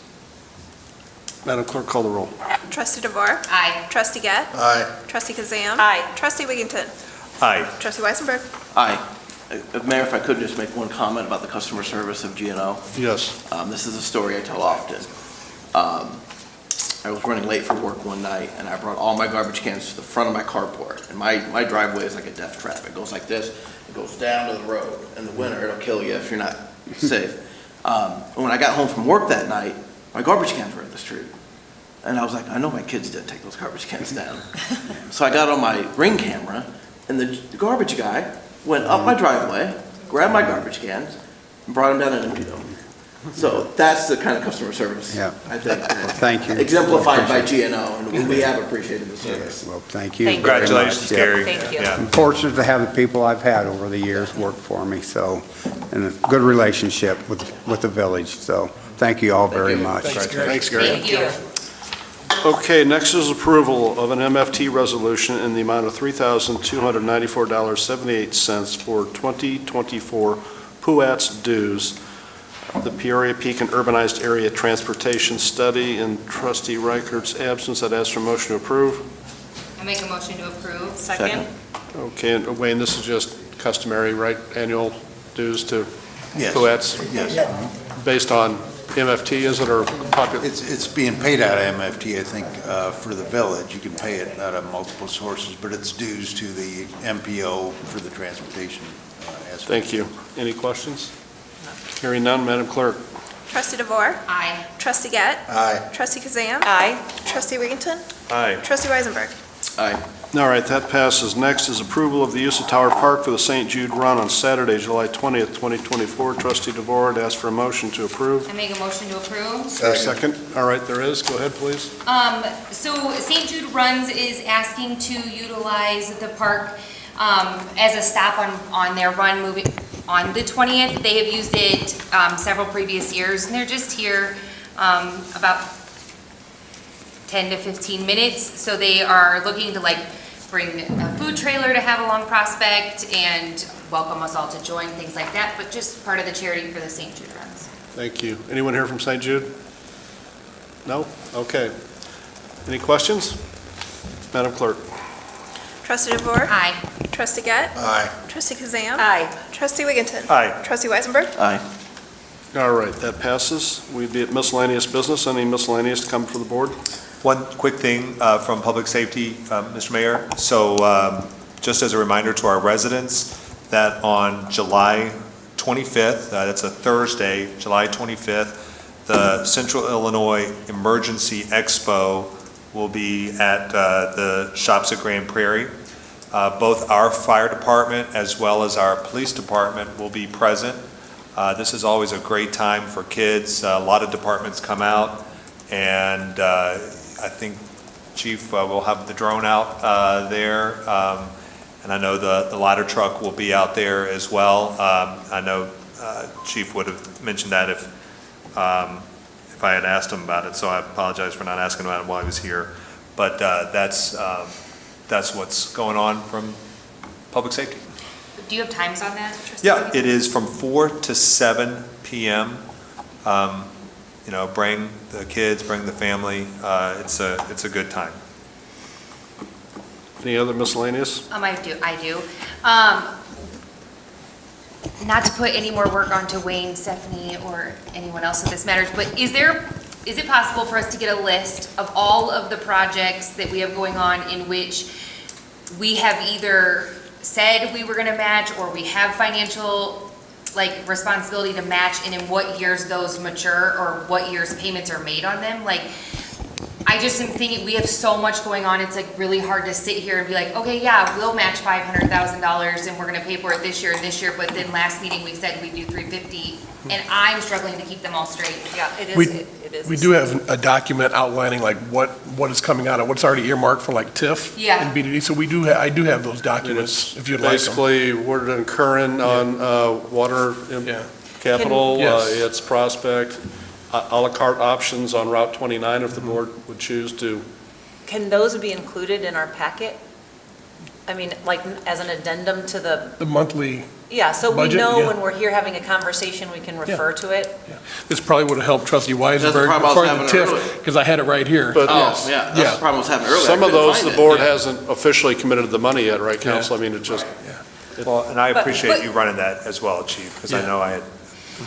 Madam Clerk, call the roll. Trustee DeVore? Aye. Trustee Gett? Aye. Trustee Kazam? Aye. Trustee Wigginton? Aye. Trustee Weisenberg? Aye. Mayor, if I could just make one comment about the customer service of GNO. Yes. This is a story I tell often. I was running late for work one night, and I brought all my garbage cans to the front of my carport. And my driveway is like a death trap. It goes like this, it goes down to the road. In the winter, it'll kill you if you're not safe. And when I got home from work that night, my garbage cans were in the street. And I was like, I know my kids didn't take those garbage cans down. So I got on my Ring camera, and the garbage guy went up my driveway, grabbed my garbage cans, and brought them down and emptied them. So that's the kind of customer service, Yeah. I think, Thank you. exemplified by GNO, and we have appreciated the service. Well, thank you. Thank you. very much. Congratulations, Yeah. Gary. Thank you. Yeah. I'm fortunate to have the people I've had over the years work for me, so, and a good relationship with the village, so thank you all very much. Thanks, Gary. Thank you. Okay, next is approval of an MFT resolution in the amount of $3,294.78 for 2024 PUATS dues, the Peoria Peak and Urbanized Area Transportation Study. In Trustee Reichert's absence, I'd ask for a motion to approve. I make a motion to approve. Second? Okay, and Wayne, this is just customary, right, annual dues to Yes. PUATS? Yes. Based on MFT, is it, or popular? It's being paid out of MFT, I think, for the village. You can pay it out of multiple sources, but it's dues to the MPO for the transportation aspect. Thank you. Any questions? Hearing none, Madam Clerk. Trustee DeVore? Aye. Trustee Gett? Aye. Trustee Kazam? Aye. Trustee Wigginton? Aye. Trustee Weisenberg? Aye. All right, that passes. Next is approval of the use of Tower Park for the St. Jude Run on Saturday, July 20th, 2024. Trustee DeVore, I'd ask for a motion to approve. I make a motion to approve. Is there a second? All right, there is. Go ahead, please. So St. Jude Runs is asking to utilize the park as a stop on their run moving on the 20th. They have used it several previous years, and they're just here about 10 to 15 minutes. So they are looking to bring a food trailer to have along Prospect and welcome us all to join, things like that, but just part of the charity for the St. Jude Runs. Thank you. Anyone here from St. Jude? No? Okay. Any questions? Madam Clerk. Trustee DeVore? Aye. Trustee Gett? Aye. Trustee Kazam? Aye. Trustee Wigginton? Aye. Trustee Weisenberg? Aye. All right, that passes. We'd be at miscellaneous business. Any miscellaneous to come for the board? One quick thing from Public Safety, Mr. Mayor. So just as a reminder to our residents that on July 25th, that's a Thursday, July 25th, the Central Illinois Emergency Expo will be at the shops at Grand Prairie. Both our fire department as well as our police department will be present. This is always a great time for kids. A lot of departments come out, and I think Chief will have the drone out there, and I know the ladder truck will be out there as well. I know Chief would have mentioned that if I had asked him about it, so I apologize for not asking about it while he was here. But that's what's going on from Public Safety. Do you have times on that, Trustee? Yeah, it is from 4 to 7 p.m. Bring the kids, bring the family. It's a good time. Any other miscellaneous? I do. Not to put any more work onto Wayne, Stephanie, or anyone else if this matters, but is it possible for us to get a list of all of the projects that we have going on in which we have either said we were going to match or we have financial responsibility to match, and in what years those mature or what years payments are made on them? I I just am thinking, we have so much going on, it's like really hard to sit here and be like, okay, yeah, we'll match $500,000 and we're gonna pay for it this year and this year, but then last meeting we said we'd do 350, and I'm struggling to keep them all straight. Yeah, it We- is, it is. We do have a document outlining like what is coming out of, what's already earmarked for like TIF Yeah. and BDD, so I do have those documents if you'd like them. Basically, Woodard and Curran on water Yeah. capital, Yes. its prospect, à la carte options on Route 29 if the board would choose to. Can those be included in our packet? I mean, like as an addendum to the, The monthly, yeah, so we Budget, know yeah. when we're here having a conversation, we can refer to it. this probably would have helped trustee Weisenberg problem I was before the having TIF, earlier. because I had it right here. But- Oh, yeah, that's the problem I was having earlier. I Some of couldn't those, find the it. board Yeah. hasn't officially committed the money yet, right, council? I mean, it just, Well, and I But- appreciate you running that as well, Chief, because I Yeah. know I had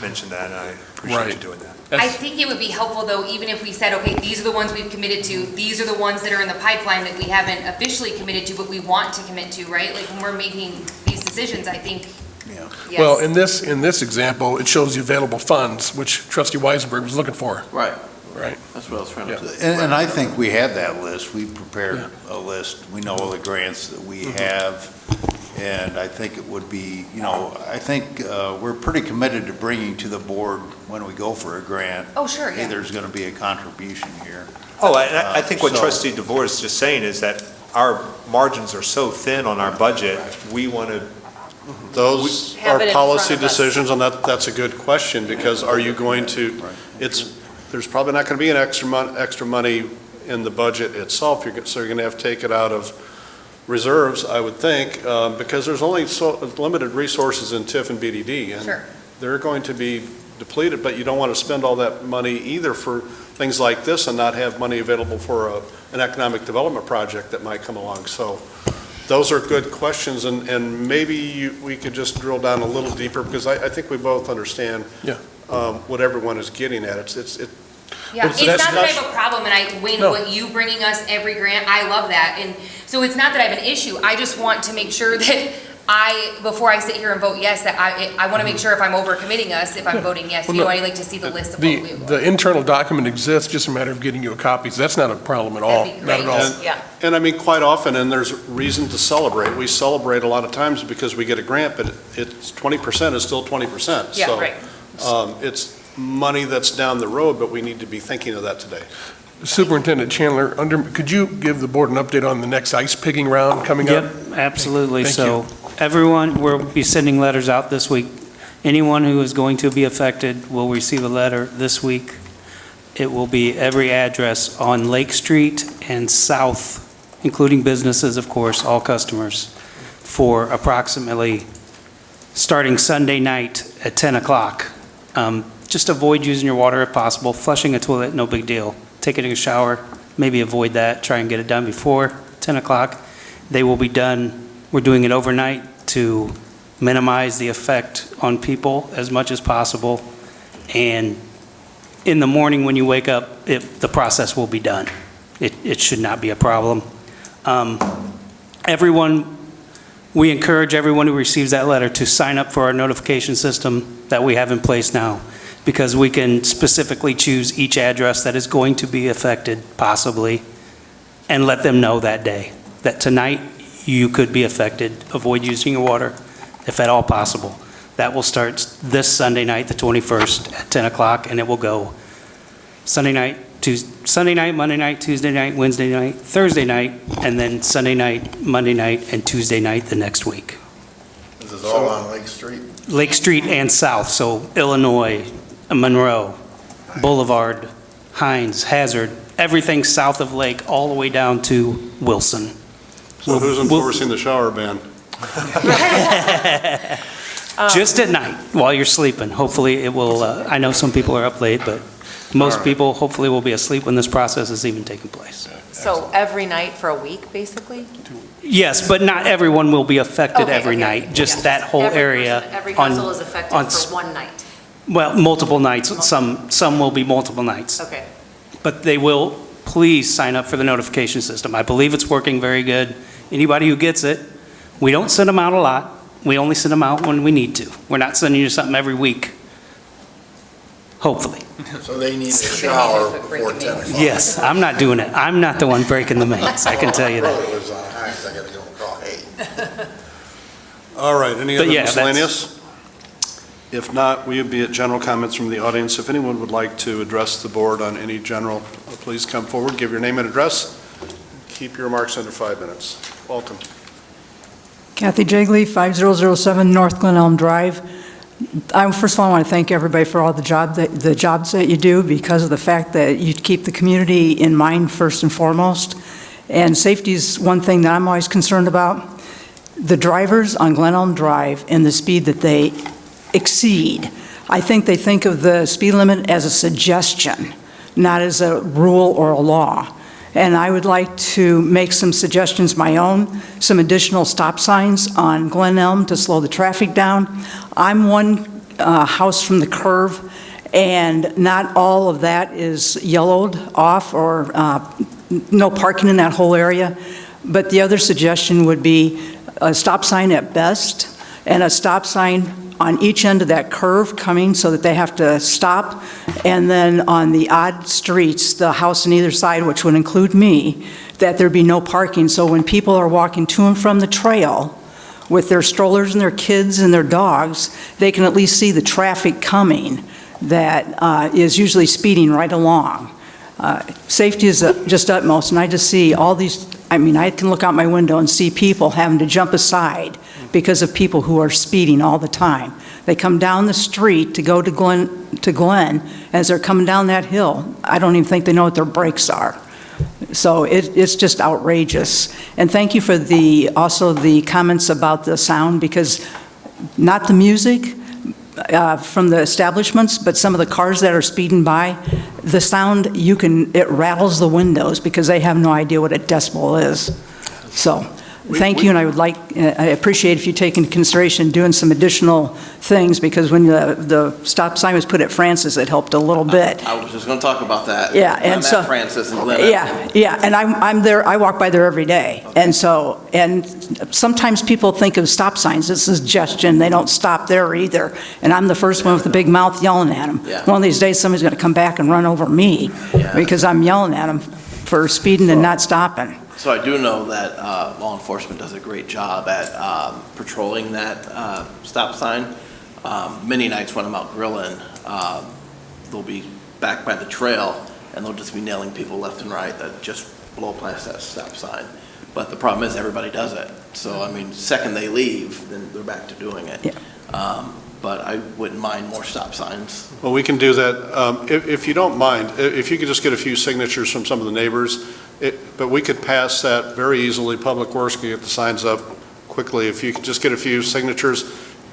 mentioned that, and I appreciate you Right. doing that. I think it would be helpful though, even if we said, okay, these are the ones we've committed to, these are the ones that are in the pipeline that we haven't officially committed to, but we want to commit to, right? Like when we're making these decisions, I think, Yes. Well, in this example, it shows the available funds, which trustee Weisenberg was looking for, Right, right? that's what I was trying to Yeah. do. And I think we have that list. We prepared a list. We know all the grants that we have. And I think it would be, I think we're pretty committed to bringing to the board when we go for a grant. oh, sure, Hey, yeah. there's going to be a contribution here. Oh, and I think what So- trustee DeVore is just saying is that our margins are so thin on our budget, we want to, those Have are it in policy front of us. decisions, and that's a good question, because are you going to, there's probably not going to be an extra money in the budget itself, so you're going to have to take it out of reserves, I would think, because there's only so limited resources in TIF and BDD, and Sure. they're going to be depleted, but you don't want to spend all that money either for things like this and not have money available for an economic development project that might come along. So those are good questions, and maybe we could just drill down a little deeper, because I think we both understand Yeah. what everyone is getting at. Yeah, Well, it's so not that's that I have a problem, and Wayne, No. what you bringing us every grant, I love that, and so it's not that I have an issue, I just want to make sure that before I sit here and vote yes, that I want to make sure if I'm overcommitting us, if I'm voting yes, Well, you know, no, I like to see the list of what we want. The internal document exists, just a matter of getting you a copy, so that's not a problem at all. That'd be Not at great. all. Yeah. And I mean, quite often, and there's reason to celebrate. We celebrate a lot of times because we get a grant, but it's 20% is still 20%. Yeah, So, right. it's money that's down the road, but we need to be thinking of that today. Superintendent Chandler, could you give the board an update on the next ice picking round coming up? Yep, absolutely. Thank So everyone, we'll be sending letters out this week. Anyone who is going to be affected will receive a letter this week. It will be every address on Lake Street and south, including businesses, of course, all customers, for approximately, starting Sunday night at 10 o'clock. Just avoid using your water if possible. Flushing a toilet, no big deal. Taking a shower, maybe avoid that. Try and get it done before 10 o'clock. They will be done. We're doing it overnight to minimize the effect on people as much as possible. And in the morning when you wake up, the process will be done. It should not be a problem. We encourage everyone who receives that letter to sign up for our notification system that we have in place now, because we can specifically choose each address that is going to be affected, possibly, and let them know that day, that tonight you could be affected. Avoid using your water if at all possible. That will start this Sunday night, the 21st, at 10 o'clock, and it will go Sunday night, Monday night, Tuesday night, Wednesday night, Thursday night, and then Sunday night, Monday night, and Tuesday night the next week. This is all on Lake Street? Lake Street and south, so Illinois, Monroe, Boulevard, Hines, Hazard, everything south of Lake, all the way down to Wilson. So who's enforcing the shower ban? Just at night, while you're sleeping. Hopefully it will, I know some people are up late, but most people hopefully will be asleep when this process is even taking place. So every night for a week, basically? Yes, but not everyone will be affected Okay, every okay. night, just Yeah. that whole area. Every on- council is affected on for one night. Well, multiple nights, some will be multiple nights. Okay. But they will, please sign up for the notification system. I believe it's working very good. Anybody who gets it, we don't send them out a lot. We only send them out when we need to. We're not sending you something every week, hopefully. So they need a shower before 10 o'clock. Yes, I'm not doing it. I'm not the one breaking the mains, I can tell you My that. brother lives on Hines, I gotta go and call, hey. All right, any But other yeah, that's- miscellaneous? If not, we would be at general comments from the audience. If anyone would like to address the board on any general, please come forward, give your name and address. Keep your remarks under 5 minutes. Welcome. Kathy Jigley, 5007 North Glen Elm Drive. First of all, I want to thank everybody for all the jobs that you do, because of the fact that you keep the community in mind first and foremost. And safety is one thing that I'm always concerned about. The drivers on Glen Elm Drive and the speed that they exceed. I think they think of the speed limit as a suggestion, not as a rule or a law. And I would like to make some suggestions my own, some additional stop signs on Glen Elm to slow the traffic down. I'm one house from the curve, and not all of that is yellowed off or no parking in that whole area. But the other suggestion would be a stop sign at best, and a stop sign on each end of that curve coming so that they have to stop. And then on the odd streets, the house on either side, which would include me, that there be no parking. So when people are walking to and from the trail with their strollers and their kids and their dogs, they can at least see the traffic coming that is usually speeding right along. Safety is just utmost, and I just see all these, I mean, I can look out my window and see people having to jump aside because of people who are speeding all the time. They come down the street to go to Glen. As they're coming down that hill, I don't even think they know what their brakes are. So it's just outrageous. And thank you for also the comments about the sound, because not the music from the establishments, but some of the cars that are speeding by, the sound, it rattles the windows because they have no idea what a decibel is. So thank you, and I appreciate if you take into consideration doing some additional things, because when the stop sign was put at Francis, it helped a little bit. I was just going to talk about that. Yeah, I'm and so at Francis and Glen. yeah, and I'm there. I walk by there every day, and sometimes people think of stop signs as a suggestion. They don't stop there either, and I'm the first one with the big mouth yelling at them. Yeah. One of these days, somebody's going to come back and run over me because I'm yelling at them for speeding and not stopping. So I do know that law enforcement does a great job at patrolling that stop sign. Many nights when I'm out grilling, they'll be back by the trail, and they'll just be nailing people left and right that just blow past that stop sign. But the problem is everybody does it. So, I mean, second they leave, then they're back to doing it. Yeah. But I wouldn't mind more stop signs. Well, we can do that. If you don't mind, if you could just get a few signatures from some of the neighbors, but we could pass that very easily. Public Works can get the signs up quickly. If you could just get a few signatures,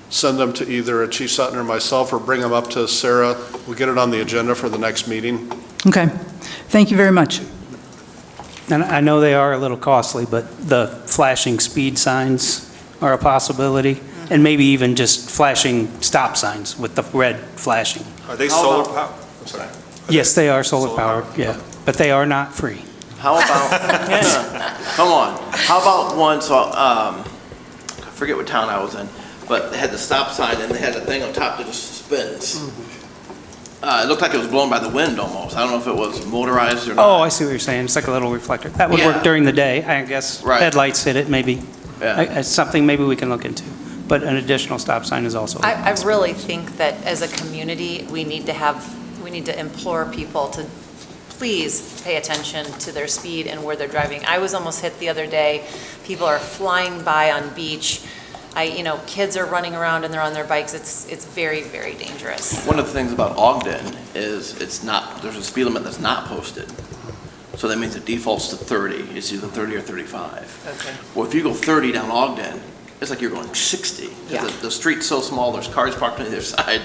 send them to either Chief Sutton or myself, or bring them up to Sarah. We'll get it on the agenda for the next meeting. Okay. Thank you very much. And I know they are a little costly, but the flashing speed signs are a possibility, and maybe even just flashing stop signs with the red flashing. Are they solar powered? I'm sorry. Yes, they are solar powered, yeah, but they are not free. How about, come on, how about one, so, I forget what town I was in, but they had the stop sign and they had a thing on top that just spins. It looked like it was blown by the wind almost. I don't know if it was motorized or not. Oh, I see what you're saying, it's like a little reflector. That would work during the day, I guess. Right. Headlights hit it, maybe. Yeah. It's something maybe we can look into, but an additional stop sign is also. I really think that as a community, we need to implore people to please pay attention to their speed and where they're driving. I was almost hit the other day. People are flying by on beach. Kids are running around and they're on their bikes. It's very, very dangerous. One of the things about Ogden is there's a speed limit that's not posted. So that means it defaults to 30. It's either 30 or 35. Okay. Well, if you go 30 down Ogden, it's like you're going 60. Yeah. The street's so small, there's cars parked on either side.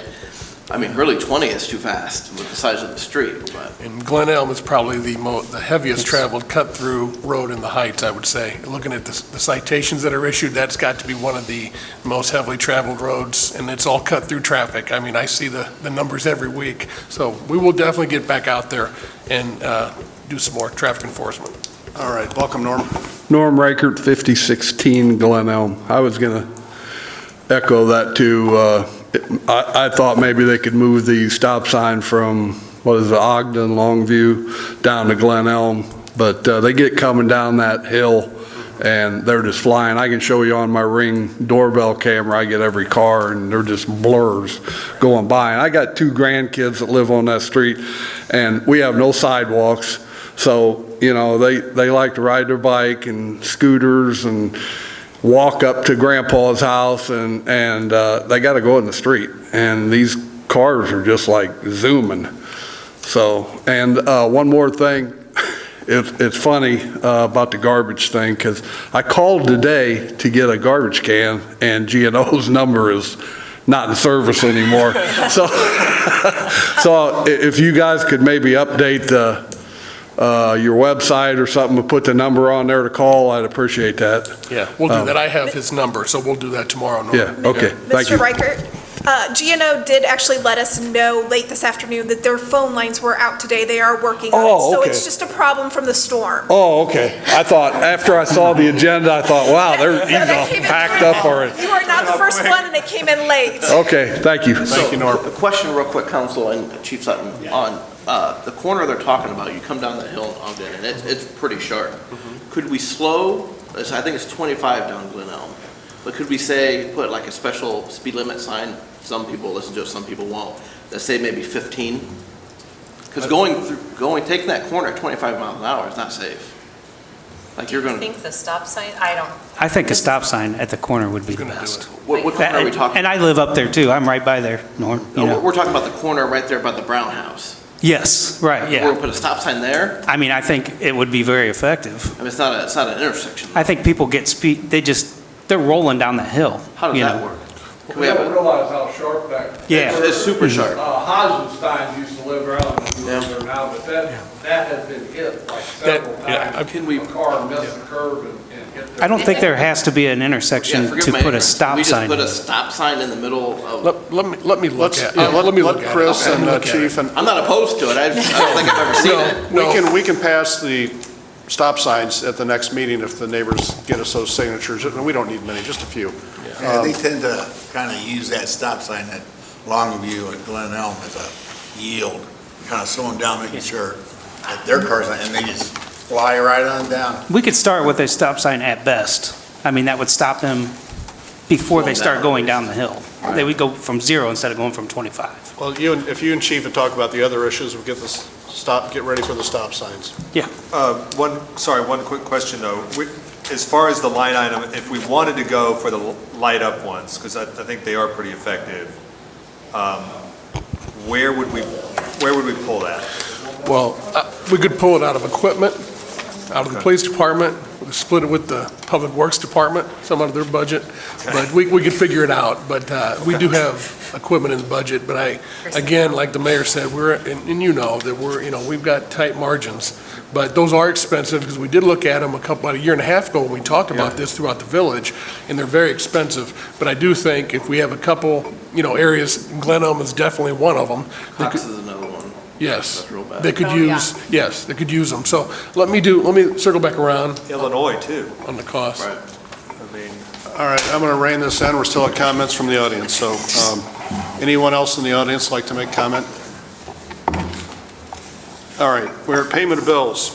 I mean, really 20 is too fast with the size of the street, but. And Glen Elm is probably the heaviest traveled cut-through road in the Heights, I would say. Looking at the citations that are issued, that's got to be one of the most heavily traveled roads, and it's all cut-through traffic. I mean, I see the numbers every week. So we will definitely get back out there and do some more traffic enforcement. All right, welcome, Norm. Norm Reichert, 5016 Glen Elm. I was going to echo that too. I thought maybe they could move the stop sign from Ogden, Longview, down to Glen Elm. But they get coming down that hill, and they're just flying. I can show you on my Ring doorbell camera, I get every car, and they're just blurs going by. And I got 2 grandkids that live on that street, and we have no sidewalks. So, you know, they like to ride their bike and scooters and walk up to Grandpa's house, and they got to go in the street. And these cars are just like zooming. So, and one more thing. It's funny about the garbage thing, because I called today to get a garbage can, and G&O's number is not in service anymore. So if you guys could maybe update your website or something and put the number on there to call, I'd appreciate that. Yeah, we'll do that. I have his number, so we'll do that tomorrow. Yeah, okay, thank you. Mr. Reichert, GNO did actually let us know late this afternoon that their phone lines were out today. They are working on it. Oh, So okay. it's just a problem from the storm. Oh, okay. I thought, after I saw the agenda, I thought, wow, he's all packed up already. You are not the first one, and it came in late. Okay, thank you. Thank you, Norm. A question real quick, Council and Chief Sutton, on the corner they're talking about, you come down the hill in Ogden, and it's pretty sharp. Could we slow, I think it's 25 down Glen Elm, but could we say, put like a special speed limit sign? Some people listen to it, some people won't. Let's say maybe 15. Because taking that corner at 25 miles an hour is not safe. Like you're Do you going to. think the stop sign, I think a stop sign at the corner would be the best. What corner are we talking? And I live up there too. I'm right by there, Norm. You know. We're talking about the corner right there by the Brown House. Yes, right, We're yeah. going to put a stop sign there? I mean, I think it would be very effective. I mean, it's not an intersection. I think people get they're rolling down that hill. How does you that know. work? We don't realize how sharp that. Yeah. It's super sharp. Hazelstein used to live around there now, but that has been hit like several times. Can we? A car missed the curve and hit there. I don't think there has to be an intersection Yeah, forgive to my put a ignorance. stop sign. We just put a stop sign in the middle of. Let me look at it. Let Chris and Chief, and I'm not opposed to it. I don't think I've ever seen it. we can pass the stop signs at the next meeting if the neighbors get us those signatures, and we don't need many, just a few. Yeah, they tend to kind of use that stop sign at Longview and Glen Elm as a yield, kind of slowing down, making sure that their cars, and they just fly right on down. We could start with a stop sign at best. I mean, that would stop them before they start going down the hill. They would go from 0 instead of going from 25. Well, if you and Chief would talk about the other issues, we'll get ready for the stop signs. Yeah. One quick question, though. As far as the line item, if we wanted to go for the light up ones, because I think they are pretty effective, where would we pull that? Well, we could pull it out of equipment, out of the police department, we could split it with the public works department, some out of their budget, but we could figure it out. But we do have equipment in the budget, but again, like the mayor said, and you know that we've got tight margins, but those are expensive, because we did look at them about a year and a half ago when we talked about this throughout the village, and they're very expensive. But I do think if we have a couple, areas, Glen Elm is definitely one of them. Cox is another one. Yes, That's real bad. they could they could use them. So let me circle back around Illinois, too. on the cost. Right. I mean, All right, I'm going to rein this in. We're still at comments from the audience, so anyone else in the audience like to make comment? All right, we're at payment of bills.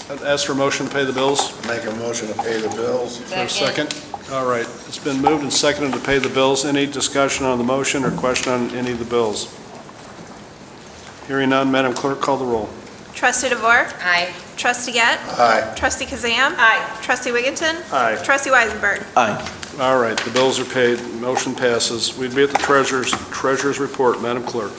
I'd ask for a motion to pay the bills. Make a motion to pay the bills. For a second? All right, it's been moved and seconded to pay the bills. Any discussion on the motion or question on any of the bills? Hearing none, Madam Clerk, call the roll. Trustee DeVore? Aye. Trustee Gett? Aye. Trustee Kazam? Aye. Trustee Wigginton? Aye. Trustee Weisenberg? Aye. All right, the bills are paid, motion passes. We'd be at the treasurer's report. Madam Clerk.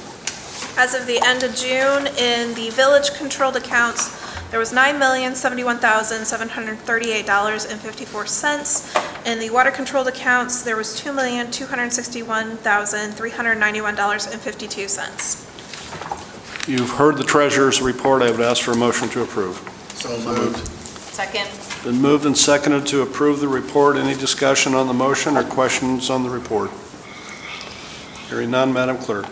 As of the end of June, in the village-controlled accounts, there was $9,071,738.54. In the water-controlled accounts, there was $2,261,391.52. You've heard the treasurer's report. I would ask for a motion to approve. So moved. Second. Been moved and seconded to approve the report. Any discussion on the motion or questions on the report? Hearing none, Madam Clerk.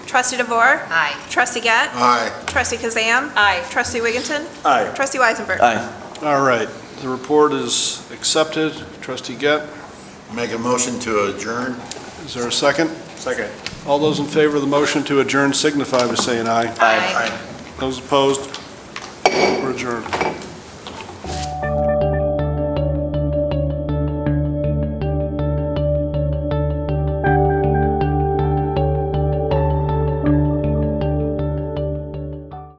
Trustee DeVore? Aye. Trustee Gett? Aye. Trustee Kazam? Aye. Trustee Wigginton? Aye. Trustee Weisenberg? Aye. All right, the report is accepted. Trustee Gett, Make a motion to adjourn. is there a second? Second. All those in favor of the motion to adjourn signify by saying aye. Aye. Those opposed? We're adjourned.